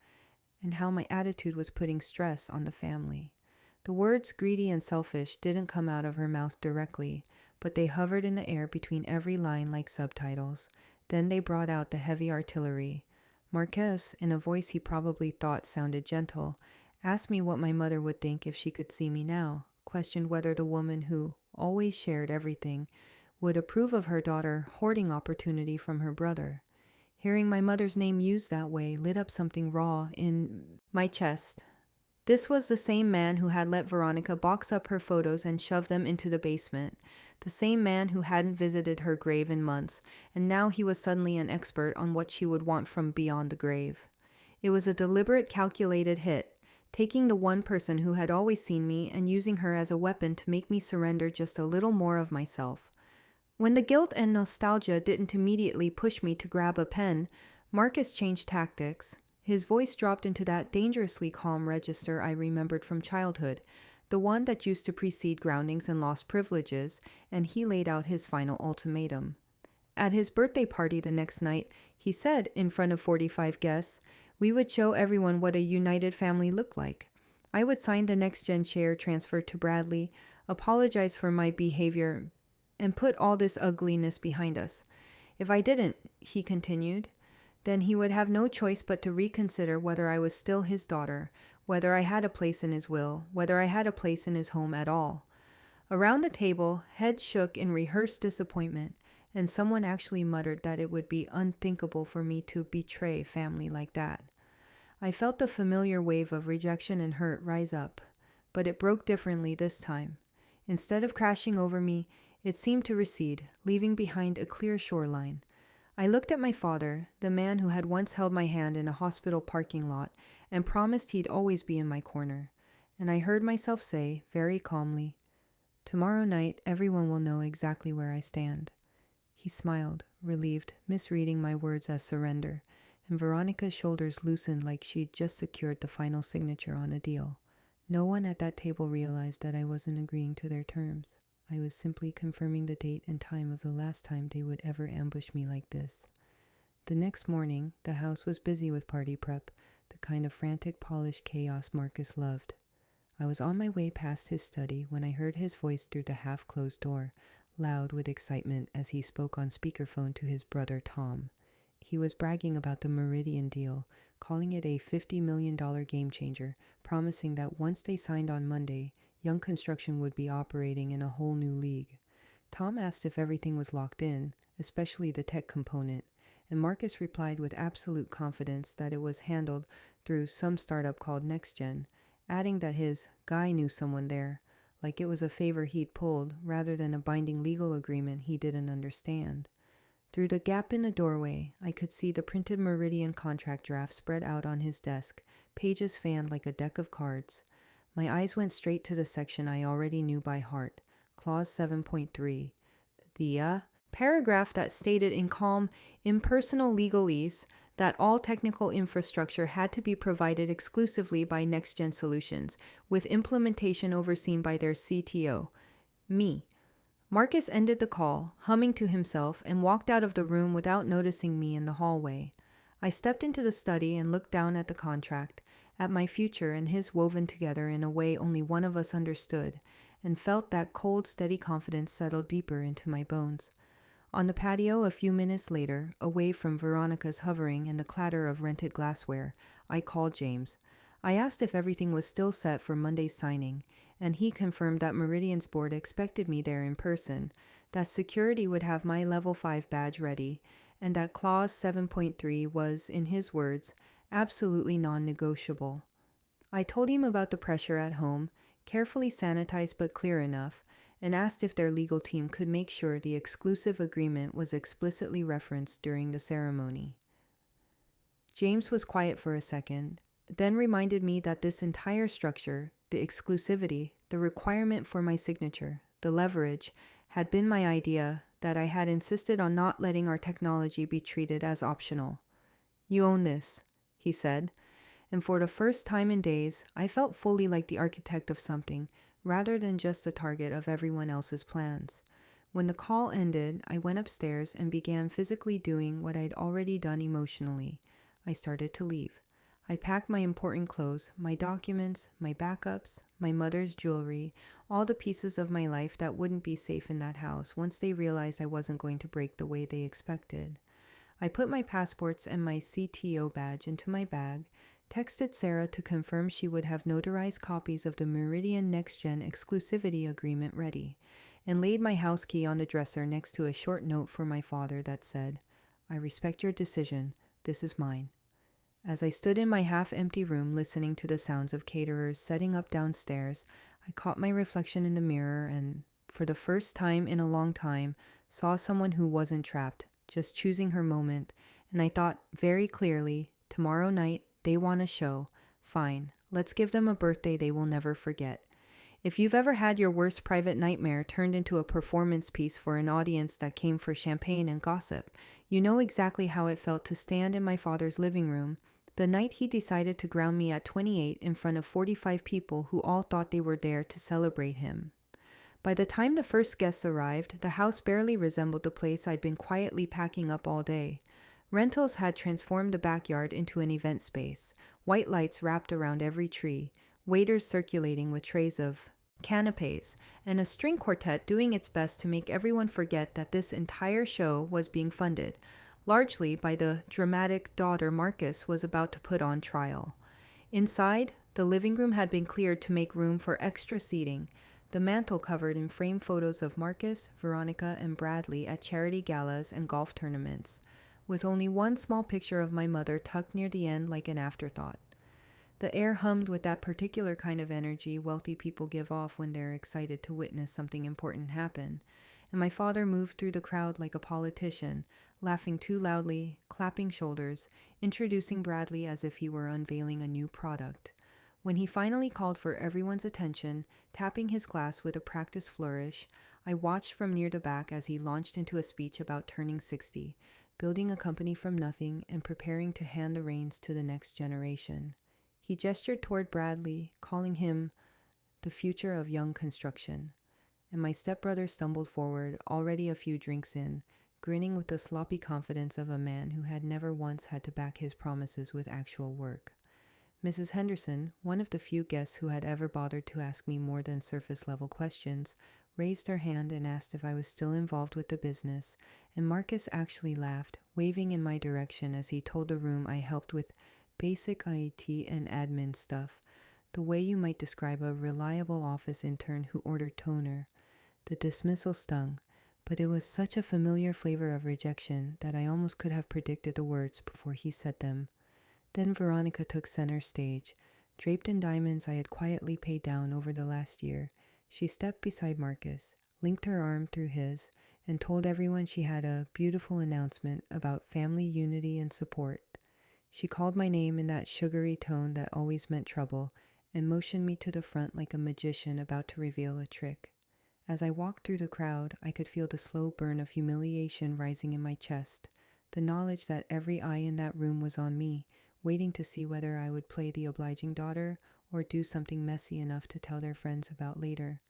and how my attitude was putting stress on the family. The words greedy and selfish didn't come out of her mouth directly, but they hovered in the air between every line like subtitles. Then they brought out the heavy artillery. Marquez, in a voice he probably thought sounded gentle, asked me what my mother would think if she could see me now, questioned whether the woman who always shared everything would approve of her daughter hoarding opportunity from her brother. Hearing my mother's name used that way lit up something raw in my chest. This was the same man who had let Veronica box up her photos and shove them into the basement. The same man who hadn't visited her grave in months, and now he was suddenly an expert on what she would want from beyond the grave. It was a deliberate, calculated hit, taking the one person who had always seen me and using her as a weapon to make me surrender just a little more of myself. When the guilt and nostalgia didn't immediately push me to grab a pen, Marcus changed tactics. His voice dropped into that dangerously calm register I remembered from childhood, the one that used to precede groundings and lost privileges, and he laid out his final ultimatum. At his birthday party the next night, he said, in front of 45 guests, we would show everyone what a united family looked like. I would sign the next-gen share transfer to Bradley, apologize for my behavior, and put all this ugliness behind us. If I didn't, he continued, then he would have no choice but to reconsider whether I was still his daughter, whether I had a place in his will, whether I had a place in his home at all. Around the table, heads shook in rehearsed disappointment, and someone actually muttered that it would be unthinkable for me to betray family like that. I felt the familiar wave of rejection and hurt rise up, but it broke differently this time. Instead of crashing over me, it seemed to recede, leaving behind a clear shoreline. I looked at my father, the man who had once held my hand in a hospital parking lot and promised he'd always be in my corner, and I heard myself say, very calmly, tomorrow night everyone will know exactly where I stand. He smiled, relieved, misreading my words as surrender, and Veronica's shoulders loosened like she'd just secured the final signature on a deal. No one at that table realized that I wasn't agreeing to their terms. I was simply confirming the date and time of the last time they would ever ambush me like this. The next morning, the house was busy with party prep, the kind of frantic, polished chaos Marcus loved. I was on my way past his study when I heard his voice through the half-closed door, loud with excitement as he spoke on speakerphone to his brother Tom. He was bragging about the Meridian deal, calling it a $50 million game changer, promising that once they signed on Monday, Young Construction would be operating in a whole new league. Tom asked if everything was locked in, especially the tech component, and Marcus replied with absolute confidence that it was handled through some startup called NextGen, adding that his guy knew someone there, like it was a favor he'd pulled rather than a binding legal agreement he didn't understand. Through the gap in the doorway, I could see the printed Meridian contract draft spread out on his desk, pages fanned like a deck of cards. My eyes went straight to the section I already knew by heart, Clause 7.3, the paragraph that stated in calm, impersonal legalese that all technical infrastructure had to be provided exclusively by NextGen Solutions, with implementation overseen by their CTO, me. Marcus ended the call, humming to himself, and walked out of the room without noticing me in the hallway. I stepped into the study and looked down at the contract, at my future and his woven together in a way only one of us understood, and felt that cold, steady confidence settle deeper into my bones. On the patio a few minutes later, away from Veronica's hovering and the clatter of rented glassware, I called James. I asked if everything was still set for Monday's signing, and he confirmed that Meridian's board expected me there in person, that security would have my Level 5 badge ready, and that Clause 7.3 was, in his words, absolutely non-negotiable. I told him about the pressure at home, carefully sanitized but clear enough, and asked if their legal team could make sure the exclusive agreement was explicitly referenced during the ceremony. James was quiet for a second, then reminded me that this entire structure, the exclusivity, the requirement for my signature, the leverage, had been my idea, that I had insisted on not letting our technology be treated as optional. You own this, he said, and for the first time in days, I felt fully like the architect of something, rather than just the target of everyone else's plans. When the call ended, I went upstairs and began physically doing what I'd already done emotionally. I started to leave. I packed my important clothes, my documents, my backups, my mother's jewelry, all the pieces of my life that wouldn't be safe in that house once they realized I wasn't going to break the way they expected. I put my passports and my CTO badge into my bag, texted Sarah to confirm she would have notarized copies of the Meridian NextGen exclusivity agreement ready, and laid my house key on the dresser next to a short note for my father that said, I respect your decision. This is mine. As I stood in my half-empty room listening to the sounds of caterers setting up downstairs, I caught my reflection in the mirror and, for the first time in a long time, saw someone who wasn't trapped, just choosing her moment, and I thought very clearly, tomorrow night, they want a show. Fine, let's give them a birthday they will never forget. If you've ever had your worst private nightmare turned into a performance piece for an audience that came for champagne and gossip, you know exactly how it felt to stand in my father's living room the night he decided to ground me at 28 in front of 45 people who all thought they were there to celebrate him. By the time the first guests arrived, the house barely resembled the place I'd been quietly packing up all day. Rentals had transformed the backyard into an event space, white lights wrapped around every tree, waiters circulating with trays of canapes, and a string quartet doing its best to make everyone forget that this entire show was being funded, largely by the dramatic daughter Marcus was about to put on trial. Inside, the living room had been cleared to make room for extra seating, the mantel covered in framed photos of Marcus, Veronica, and Bradley at charity galas and golf tournaments, with only one small picture of my mother tucked near the end like an afterthought. The air hummed with that particular kind of energy wealthy people give off when they're excited to witness something important happen, and my father moved through the crowd like a politician, laughing too loudly, clapping shoulders, introducing Bradley as if he were unveiling a new product. When he finally called for everyone's attention, tapping his glass with a practiced flourish, I watched from near the back as he launched into a speech about turning 60, building a company from nothing, and preparing to hand the reins to the next generation. He gestured toward Bradley, calling him the future of young construction, and my stepbrother stumbled forward, already a few drinks in, grinning with the sloppy confidence of a man who had never once had to back his promises with actual work. Mrs. Henderson, one of the few guests who had ever bothered to ask me more than surface-level questions, raised her hand and asked if I was still involved with the business, and Marcus actually laughed, waving in my direction as he told the room I helped with basic IT and admin stuff, the way you might describe a reliable office intern who ordered toner. The dismissal stung, but it was such a familiar flavor of rejection that I almost could have predicted the words before he said them. Then Veronica took center stage. Draped in diamonds I had quietly paid down over the last year, she stepped beside Marcus, linked her arm through his, and told everyone she had a beautiful announcement about family unity and support. She called my name in that sugary tone that always meant trouble, and motioned me to the front like a magician about to reveal a trick. As I walked through the crowd, I could feel the slow burn of humiliation rising in my chest, the knowledge that every eye in that room was on me, waiting to see whether I would play the obliging daughter or do something messy enough to tell their friends about later.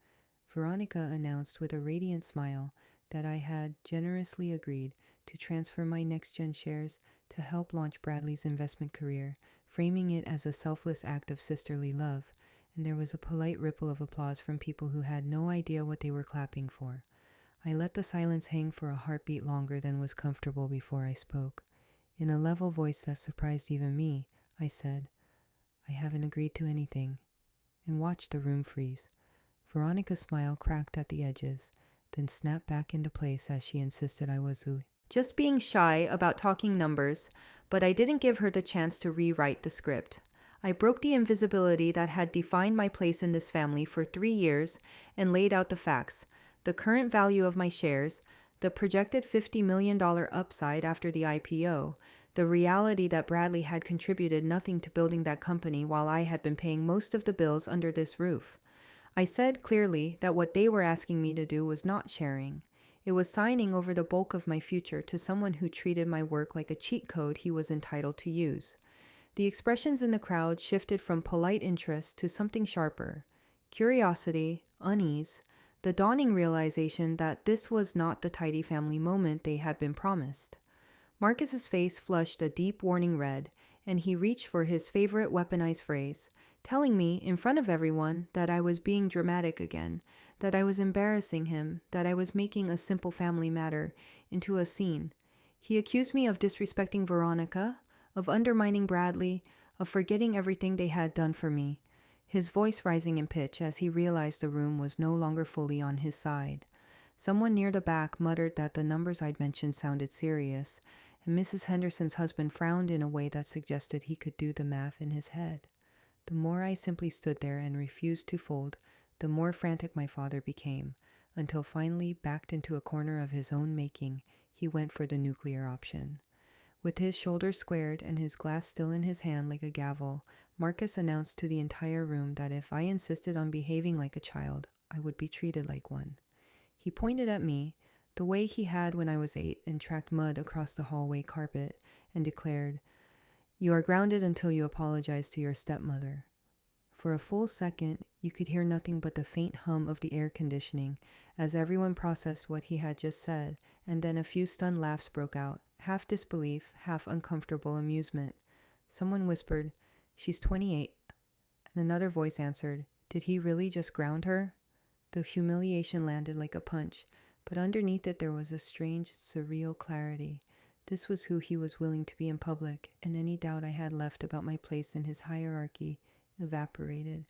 Veronica announced with a radiant smile that I had generously agreed to transfer my next-gen shares to help launch Bradley's investment career, framing it as a selfless act of sisterly love, and there was a polite ripple of applause from people who had no idea what they were clapping for. I let the silence hang for a heartbeat longer than was comfortable before I spoke. In a level voice that surprised even me, I said, "I haven't agreed to anything," and watched the room freeze. Veronica's smile cracked at the edges, then snapped back into place as she insisted I was just being shy about talking numbers, but I didn't give her the chance to rewrite the script. I broke the invisibility that had defined my place in this family for 3 years and laid out the facts, the current value of my shares, the projected $50 million upside after the IPO, the reality that Bradley had contributed nothing to building that company while I had been paying most of the bills under this roof. I said clearly that what they were asking me to do was not sharing. It was signing over the bulk of my future to someone who treated my work like a cheat code he was entitled to use. The expressions in the crowd shifted from polite interest to something sharper. Curiosity, unease, the dawning realization that this was not the tidy family moment they had been promised. Marcus's face flushed a deep warning red, and he reached for his favorite weaponized phrase, telling me in front of everyone that I was being dramatic again, that I was embarrassing him, that I was making a simple family matter into a scene. He accused me of disrespecting Veronica, of undermining Bradley, of forgetting everything they had done for me, his voice rising in pitch as he realized the room was no longer fully on his side. Someone near the back muttered that the numbers I'd mentioned sounded serious, and Mrs. Henderson's husband frowned in a way that suggested he could do the math in his head. The more I simply stood there and refused to fold, the more frantic my father became, until finally, backed into a corner of his own making, he went for the nuclear option. With his shoulders squared and his glass still in his hand like a gavel, Marcus announced to the entire room that if I insisted on behaving like a child, I would be treated like one. He pointed at me, the way he had when I was 8, and tracked mud across the hallway carpet, and declared, "You are grounded until you apologize to your stepmother." For a full second, you could hear nothing but the faint hum of the air conditioning as everyone processed what he had just said, and then a few stunned laughs broke out, half disbelief, half uncomfortable amusement. Someone whispered, "She's 28," and another voice answered, "Did he really just ground her?" The humiliation landed like a punch, but underneath it there was a strange, surreal clarity. This was who he was willing to be in public, and any doubt I had left about my place in his hierarchy evaporated.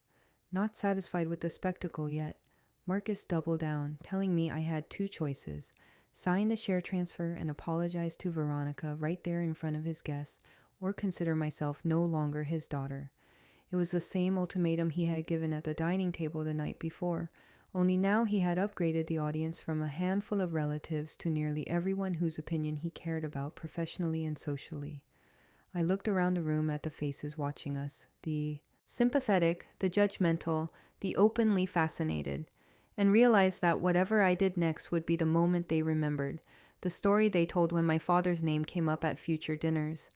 Not satisfied with the spectacle yet, Marcus doubled down, telling me I had 2 choices: sign the share transfer and apologize to Veronica right there in front of his guests, or consider myself no longer his daughter. It was the same ultimatum he had given at the dining table the night before, only now he had upgraded the audience from a handful of relatives to nearly everyone whose opinion he cared about professionally and socially. I looked around the room at the faces watching us, the sympathetic, the judgmental, the openly fascinated, and realized that whatever I did next would be the moment they remembered, the story they told when my father's name came up at future dinners.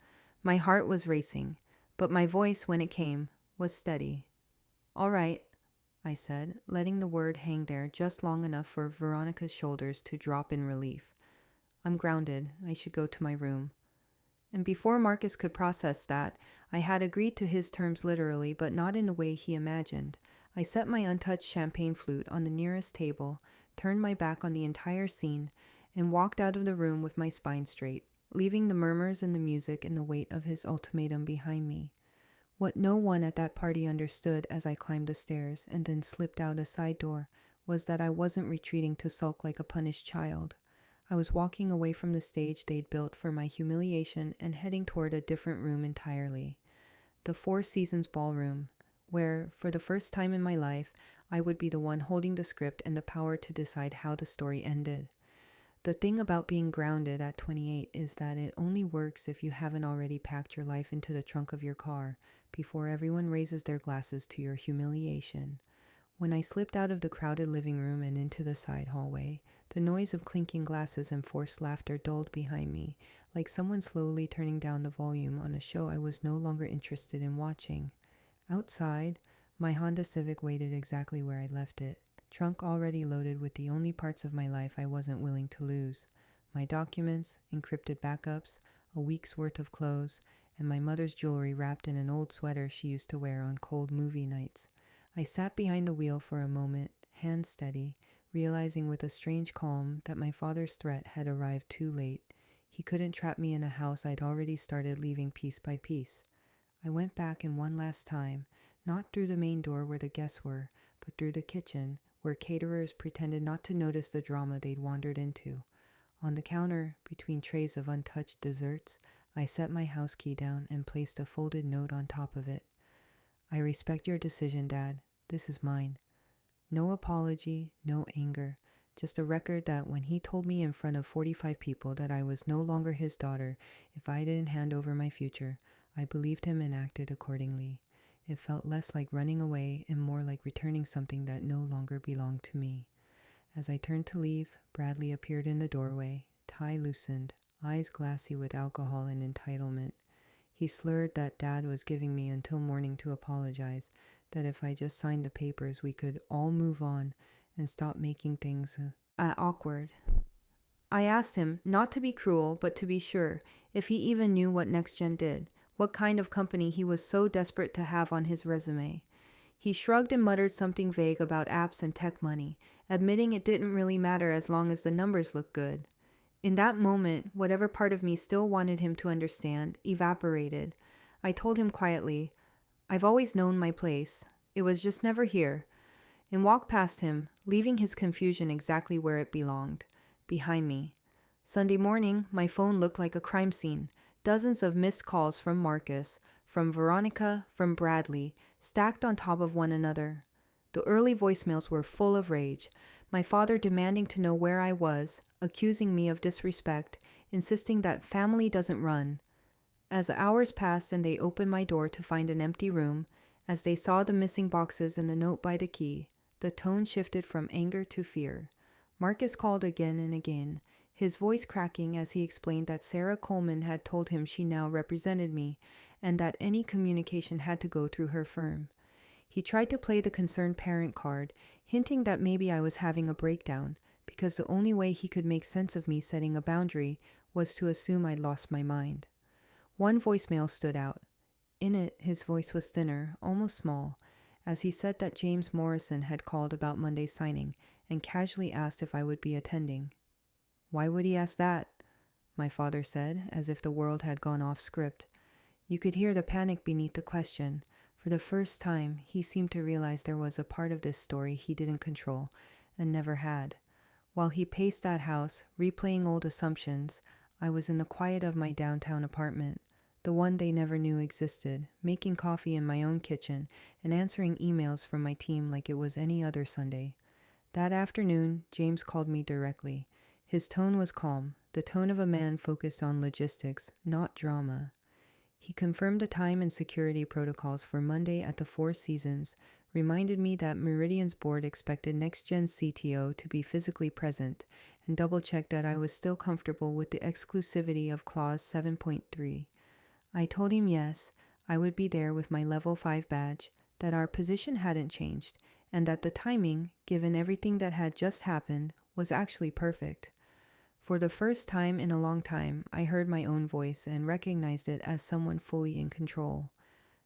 My heart was racing, but my voice, when it came, was steady. "All right," I said, letting the word hang there just long enough for Veronica's shoulders to drop in relief. "I'm grounded. I should go to my room." And before Marcus could process that, I had agreed to his terms literally, but not in the way he imagined. I set my untouched champagne flute on the nearest table, turned my back on the entire scene, and walked out of the room with my spine straight, leaving the murmurs and the music and the weight of his ultimatum behind me. What no one at that party understood as I climbed the stairs and then slipped out a side door was that I wasn't retreating to sulk like a punished child. I was walking away from the stage they'd built for my humiliation and heading toward a different room entirely. The Four Seasons Ballroom, where, for the first time in my life, I would be the one holding the script and the power to decide how the story ended. The thing about being grounded at 28 is that it only works if you haven't already packed your life into the trunk of your car before everyone raises their glasses to your humiliation. When I slipped out of the crowded living room and into the side hallway, the noise of clinking glasses and forced laughter dulled behind me, like someone slowly turning down the volume on a show I was no longer interested in watching. Outside, my Honda Civic waited exactly where I left it, trunk already loaded with the only parts of my life I wasn't willing to lose: my documents, encrypted backups, a week's worth of clothes, and my mother's jewelry wrapped in an old sweater she used to wear on cold movie nights. I sat behind the wheel for a moment, hands steady, realizing with a strange calm that my father's threat had arrived too late. He couldn't trap me in a house I'd already started leaving piece by piece. I went back in one last time, not through the main door where the guests were, but through the kitchen, where caterers pretended not to notice the drama they'd wandered into. On the counter, between trays of untouched desserts, I set my house key down and placed a folded note on top of it. "I respect your decision, Dad. This is mine." No apology, no anger, just a record that when he told me in front of 45 people that I was no longer his daughter if I didn't hand over my future, I believed him and acted accordingly. It felt less like running away and more like returning something that no longer belonged to me. As I turned to leave, Bradley appeared in the doorway, tie loosened, eyes glassy with alcohol and entitlement. He slurred that Dad was giving me until morning to apologize, that if I just signed the papers we could all move on and stop making things awkward. I asked him, not to be cruel, but to be sure, if he even knew what NextGen did, what kind of company he was so desperate to have on his resume. He shrugged and muttered something vague about apps and tech money, admitting it didn't really matter as long as the numbers looked good. In that moment, whatever part of me still wanted him to understand evaporated. I told him quietly, "I've always known my place. It was just never here," and walked past him, leaving his confusion exactly where it belonged, behind me. Sunday morning, my phone looked like a crime scene. Dozens of missed calls from Marcus, from Veronica, from Bradley, stacked on top of one another. The early voicemails were full of rage. My father demanding to know where I was, accusing me of disrespect, insisting that family doesn't run. As the hours passed and they opened my door to find an empty room, as they saw the missing boxes and the note by the key, the tone shifted from anger to fear. Marcus called again and again, his voice cracking as he explained that Sarah Coleman had told him she now represented me, and that any communication had to go through her firm. He tried to play the concerned parent card, hinting that maybe I was having a breakdown, because the only way he could make sense of me setting a boundary was to assume I'd lost my mind. One voicemail stood out. In it, his voice was thinner, almost small, as he said that James Morrison had called about Monday's signing and casually asked if I would be attending. "Why would he ask that?" my father said, as if the world had gone off script. You could hear the panic beneath the question. For the first time, he seemed to realize there was a part of this story he didn't control, and never had. While he paced that house, replaying old assumptions, I was in the quiet of my downtown apartment, the one they never knew existed, making coffee in my own kitchen and answering emails from my team like it was any other Sunday. That afternoon, James called me directly. His tone was calm, the tone of a man focused on logistics, not drama. He confirmed the time and security protocols for Monday at the Four Seasons, reminded me that Meridian's board expected next-gen CTO to be physically present, and double-checked that I was still comfortable with the exclusivity of Clause 7.3. I told him yes, I would be there with my Level 5 badge, that our position hadn't changed, and that the timing, given everything that had just happened, was actually perfect. For the first time in a long time, I heard my own voice and recognized it as someone fully in control.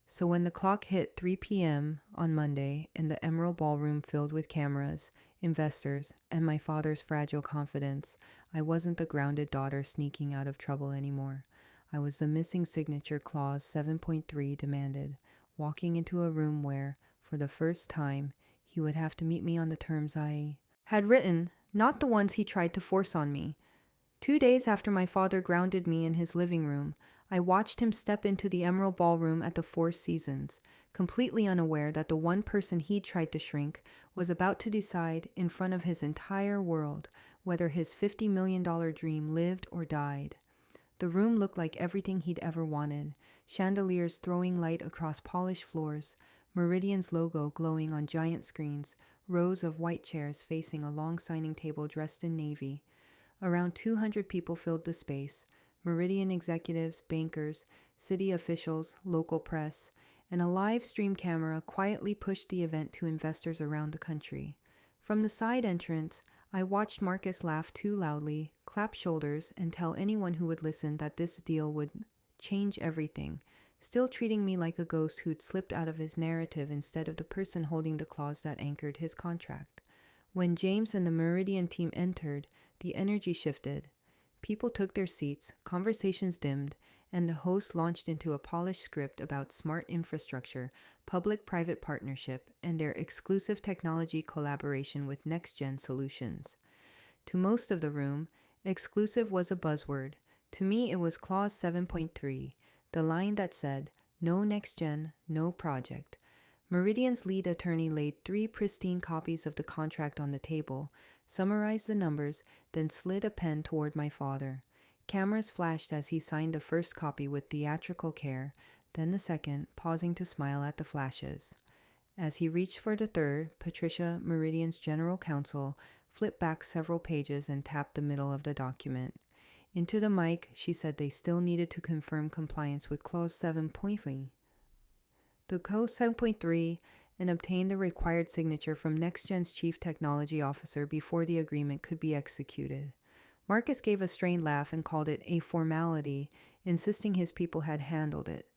So when the clock hit 3 p.m. on Monday and the Emerald Ballroom filled with cameras, investors, and my father's fragile confidence, I wasn't the grounded daughter sneaking out of trouble anymore. I was the missing signature clause 7.3 demanded, walking into a room where, for the first time, he would have to meet me on the terms I had written, not the ones he tried to force on me. 2 days after my father grounded me in his living room, I watched him step into the Emerald Ballroom at the Four Seasons, completely unaware that the one person he'd tried to shrink was about to decide in front of his entire world whether his $50 million dream lived or died. The room looked like everything he'd ever wanted, chandeliers throwing light across polished floors, Meridian's logo glowing on giant screens, rows of white chairs facing a long signing table dressed in navy. Around 200 people filled the space, Meridian executives, bankers, city officials, local press, and a live stream camera quietly pushed the event to investors around the country. From the side entrance, I watched Marcus laugh too loudly, clap shoulders, and tell anyone who would listen that this deal would change everything, still treating me like a ghost who'd slipped out of his narrative instead of the person holding the clause that anchored his contract. When James and the Meridian team entered, the energy shifted. People took their seats, conversations dimmed, and the host launched into a polished script about smart infrastructure, public-private partnership, and their exclusive technology collaboration with next-gen solutions. To most of the room, exclusive was a buzzword. To me, it was Clause 7.3, the line that said, "No next-gen, no project." Meridian's lead attorney laid 3 pristine copies of the contract on the table, summarized the numbers, then slid a pen toward my father. Cameras flashed as he signed the first copy with theatrical care, then the second, pausing to smile at the flashes. As he reached for the third, Patricia, Meridian's general counsel, flipped back several pages and tapped the middle of the document. Into the mic, she said they still needed to confirm compliance with Clause 7.3. The Clause 7.3 and obtain the required signature from NextGen's Chief Technology Officer before the agreement could be executed. Marcus gave a strained laugh and called it a formality, insisting his people had handled it.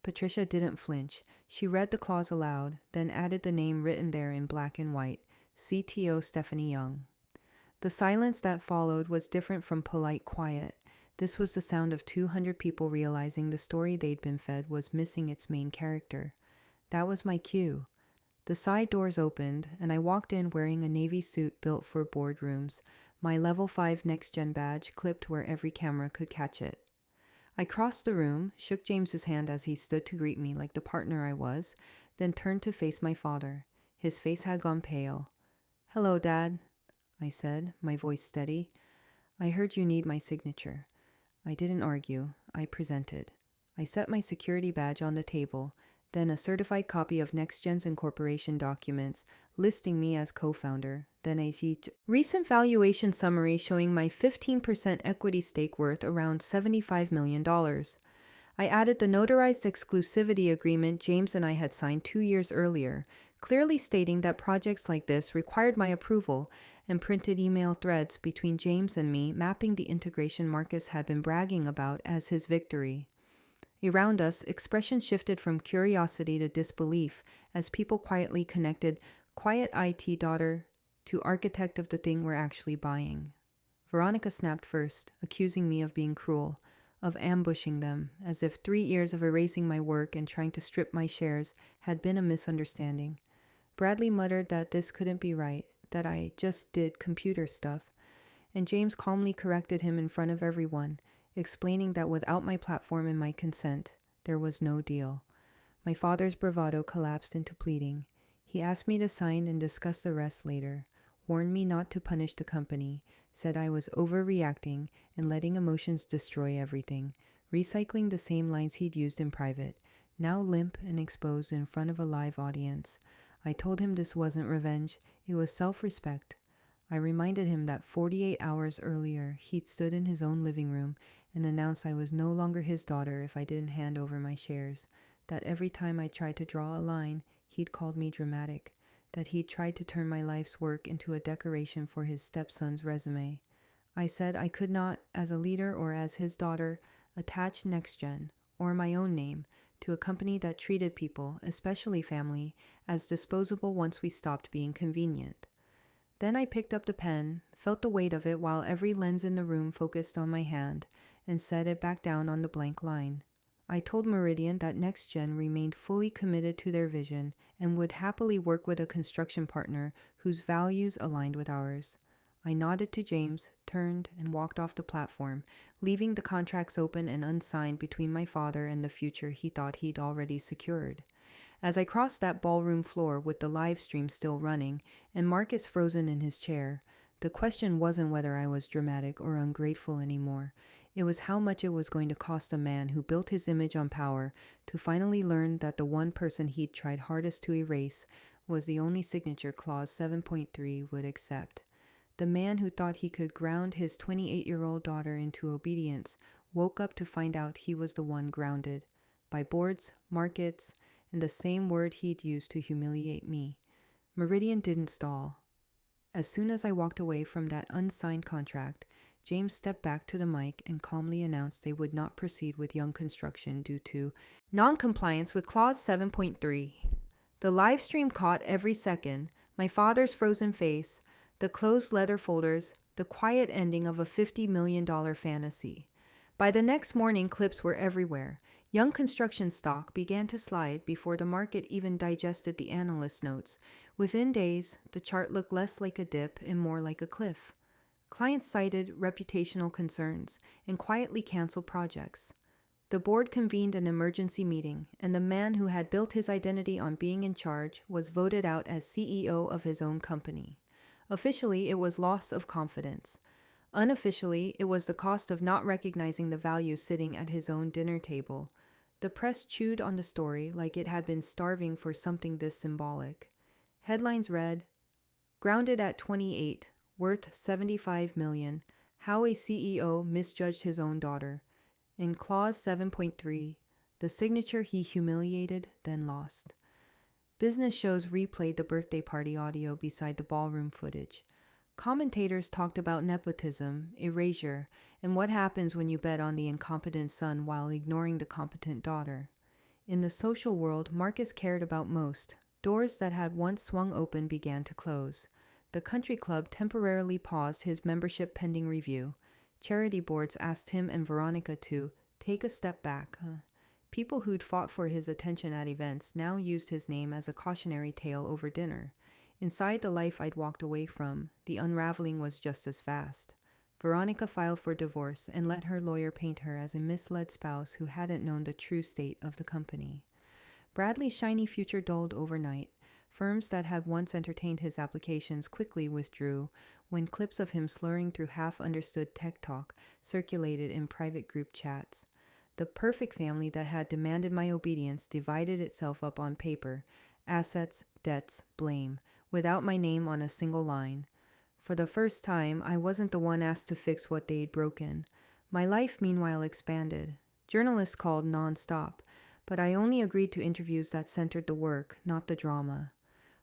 Patricia didn't flinch. She read the clause aloud, then added the name written there in black and white, CTO Stephanie Young. The silence that followed was different from polite quiet. This was the sound of 200 people realizing the story they'd been fed was missing its main character. That was my cue. The side doors opened, and I walked in wearing a navy suit built for boardrooms, my level 5 next gen badge clipped where every camera could catch it. I crossed the room, shook James's hand as he stood to greet me like the partner I was, then turned to face my father. His face had gone pale. "Hello, Dad," I said, my voice steady. "I heard you need my signature." I didn't argue. I presented. I set my security badge on the table, then a certified copy of NextGen's incorporation documents listing me as co-founder, then a recent valuation summary showing my 15% equity stake worth around $75 million. I added the notarized exclusivity agreement James and I had signed 2 years earlier, clearly stating that projects like this required my approval, and printed email threads between James and me mapping the integration Marcus had been bragging about as his victory. Around us, expression shifted from curiosity to disbelief as people quietly connected quiet IT daughter to architect of the thing we're actually buying. Veronica snapped first, accusing me of being cruel, of ambushing them, as if 3 years of erasing my work and trying to strip my shares had been a misunderstanding. Bradley muttered that this couldn't be right, that I just did computer stuff, and James calmly corrected him in front of everyone, explaining that without my platform and my consent, there was no deal. My father's bravado collapsed into pleading. He asked me to sign and discuss the rest later, warned me not to punish the company, said I was overreacting and letting emotions destroy everything, recycling the same lines he'd used in private, now limp and exposed in front of a live audience. I told him this wasn't revenge, it was self-respect. I reminded him that 48 hours earlier, he'd stood in his own living room and announced I was no longer his daughter if I didn't hand over my shares, that every time I tried to draw a line, he'd called me dramatic, that he'd tried to turn my life's work into a decoration for his stepson's resume. I said I could not, as a leader or as his daughter, attach NextGen, or my own name, to a company that treated people, especially family, as disposable once we stopped being convenient. Then I picked up the pen, felt the weight of it while every lens in the room focused on my hand, and set it back down on the blank line. I told Meridian that NextGen remained fully committed to their vision and would happily work with a construction partner whose values aligned with ours. I nodded to James, turned, and walked off the platform, leaving the contracts open and unsigned between my father and the future he thought he'd already secured. As I crossed that ballroom floor with the live stream still running and Marcus frozen in his chair, the question wasn't whether I was dramatic or ungrateful anymore. It was how much it was going to cost a man who built his image on power to finally learn that the one person he'd tried hardest to erase was the only signature Clause 7.3 would accept. The man who thought he could ground his 28-year-old daughter into obedience woke up to find out he was the one grounded by boards, markets, and the same word he'd used to humiliate me. Meridian didn't stall. As soon as I walked away from that unsigned contract, James stepped back to the mic and calmly announced they would not proceed with Young Construction due to non-compliance with Clause 7.3. The live stream caught every second, my father's frozen face, the closed letter folders, the quiet ending of a $50 million fantasy. By the next morning, clips were everywhere. Young Construction stock began to slide before the market even digested the analyst notes. Within days, the chart looked less like a dip and more like a cliff. Clients cited reputational concerns and quietly canceled projects. The board convened an emergency meeting, and the man who had built his identity on being in charge was voted out as CEO of his own company. Officially, it was loss of confidence. Unofficially, it was the cost of not recognizing the value sitting at his own dinner table. The press chewed on the story like it had been starving for something this symbolic. Headlines read, "Grounded at 28, worth $75 million, how a CEO misjudged his own daughter." In Clause 7.3, the signature he humiliated, then lost. Business shows replayed the birthday party audio beside the ballroom footage. Commentators talked about nepotism, erasure, and what happens when you bet on the incompetent son while ignoring the competent daughter. In the social world Marcus cared about most, doors that had once swung open began to close. The country club temporarily paused his membership pending review. Charity boards asked him and Veronica to take a step back. People who'd fought for his attention at events now used his name as a cautionary tale over dinner. Inside the life I'd walked away from, the unraveling was just as fast. Veronica filed for divorce and let her lawyer paint her as a misled spouse who hadn't known the true state of the company. Bradley's shiny future dulled overnight. Firms that had once entertained his applications quickly withdrew when clips of him slurring through half-understood tech talk circulated in private group chats. The perfect family that had demanded my obedience divided itself up on paper: assets, debts, blame, without my name on a single line. For the first time, I wasn't the one asked to fix what they'd broken. My life, meanwhile, expanded. Journalists called non-stop, but I only agreed to interviews that centered the work, not the drama.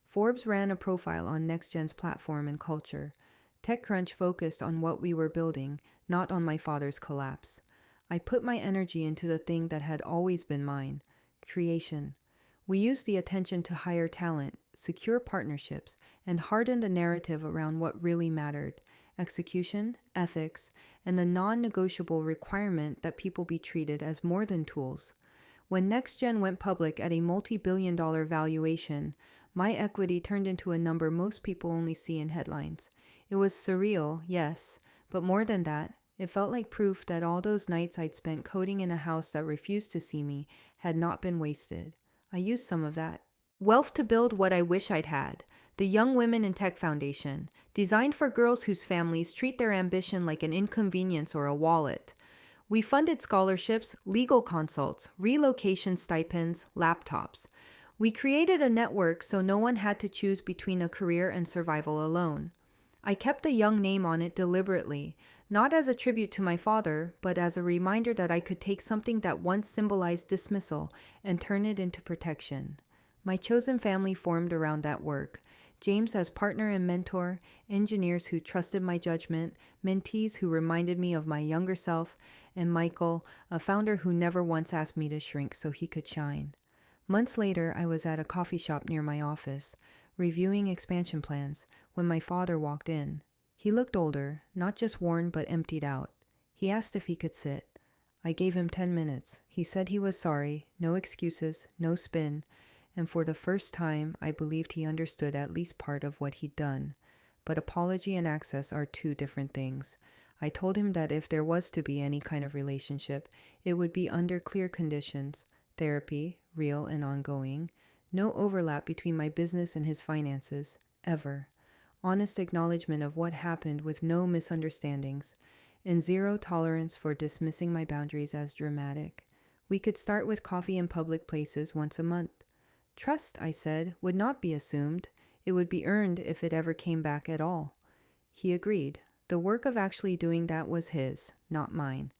Forbes ran a profile on NextGen's platform and culture. TechCrunch focused on what we were building, not on my father's collapse. I put my energy into the thing that had always been mine: creation. We used the attention to hire talent, secure partnerships, and harden the narrative around what really mattered: execution, ethics, and the non-negotiable requirement that people be treated as more than tools. When NextGen went public at a multi-billion-dollar valuation, my equity turned into a number most people only see in headlines. It was surreal, yes, but more than that, it felt like proof that all those nights I'd spent coding in a house that refused to see me had not been wasted. I used some of that wealth to build what I wish I'd had: the Young Women in Tech Foundation, designed for girls whose families treat their ambition like an inconvenience or a wallet. We funded scholarships, legal consults, relocation stipends, laptops. We created a network so no one had to choose between a career and survival alone. I kept the Young name on it deliberately, not as a tribute to my father, but as a reminder that I could take something that once symbolized dismissal and turn it into protection. My chosen family formed around that work: James as partner and mentor, engineers who trusted my judgment, mentees who reminded me of my younger self, and Michael, a founder who never once asked me to shrink so he could shine. Months later, I was at a coffee shop near my office, reviewing expansion plans, when my father walked in. He looked older, not just worn but emptied out. He asked if he could sit. I gave him 10 minutes. He said he was sorry, no excuses, no spin, and for the first time I believed he understood at least part of what he'd done. But apology and access are two different things. I told him that if there was to be any kind of relationship, it would be under clear conditions: therapy, real and ongoing, no overlap between my business and his finances, ever. Honest acknowledgement of what happened with no misunderstandings, and zero tolerance for dismissing my boundaries as dramatic. We could start with coffee in public places once a month. Trust, I said, would not be assumed. It would be earned if it ever came back at all. He agreed. The work of actually doing that was his, not mine.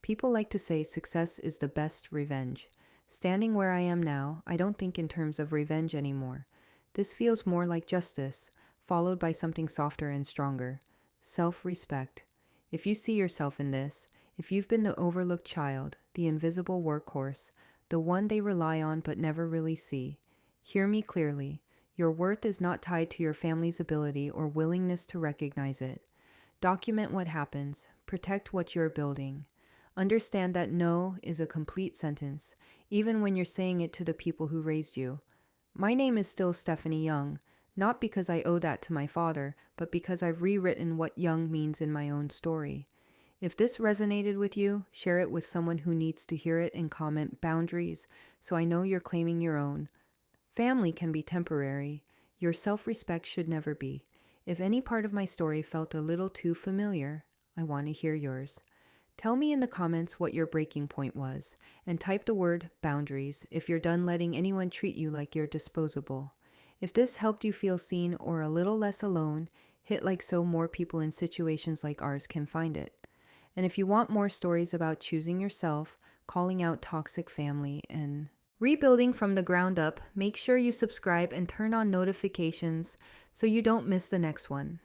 People like to say success is the best revenge. Standing where I am now, I don't think in terms of revenge anymore. This feels more like justice, followed by something softer and stronger: self-respect. If you see yourself in this, if you've been the overlooked child, the invisible workhorse, the one they rely on but never really see, hear me clearly. Your worth is not tied to your family's ability or willingness to recognize it. Document what happens. Protect what you're building. Understand that no is a complete sentence, even when you're saying it to the people who raised you. My name is still Stephanie Young, not because I owe that to my father, but because I've rewritten what young means in my own story. If this resonated with you, share it with someone who needs to hear it and comment boundaries, so I know you're claiming your own. Family can be temporary. Your self-respect should never be. If any part of my story felt a little too familiar, I want to hear yours. Tell me in the comments what your breaking point was, and type the word boundaries if you're done letting anyone treat you like you're disposable. If this helped you feel seen or a little less alone, hit like so more people in situations like ours can find it. And if you want more stories about choosing yourself, calling out toxic family, and rebuilding from the ground up, make sure you subscribe and turn on notifications so you don't miss the next one.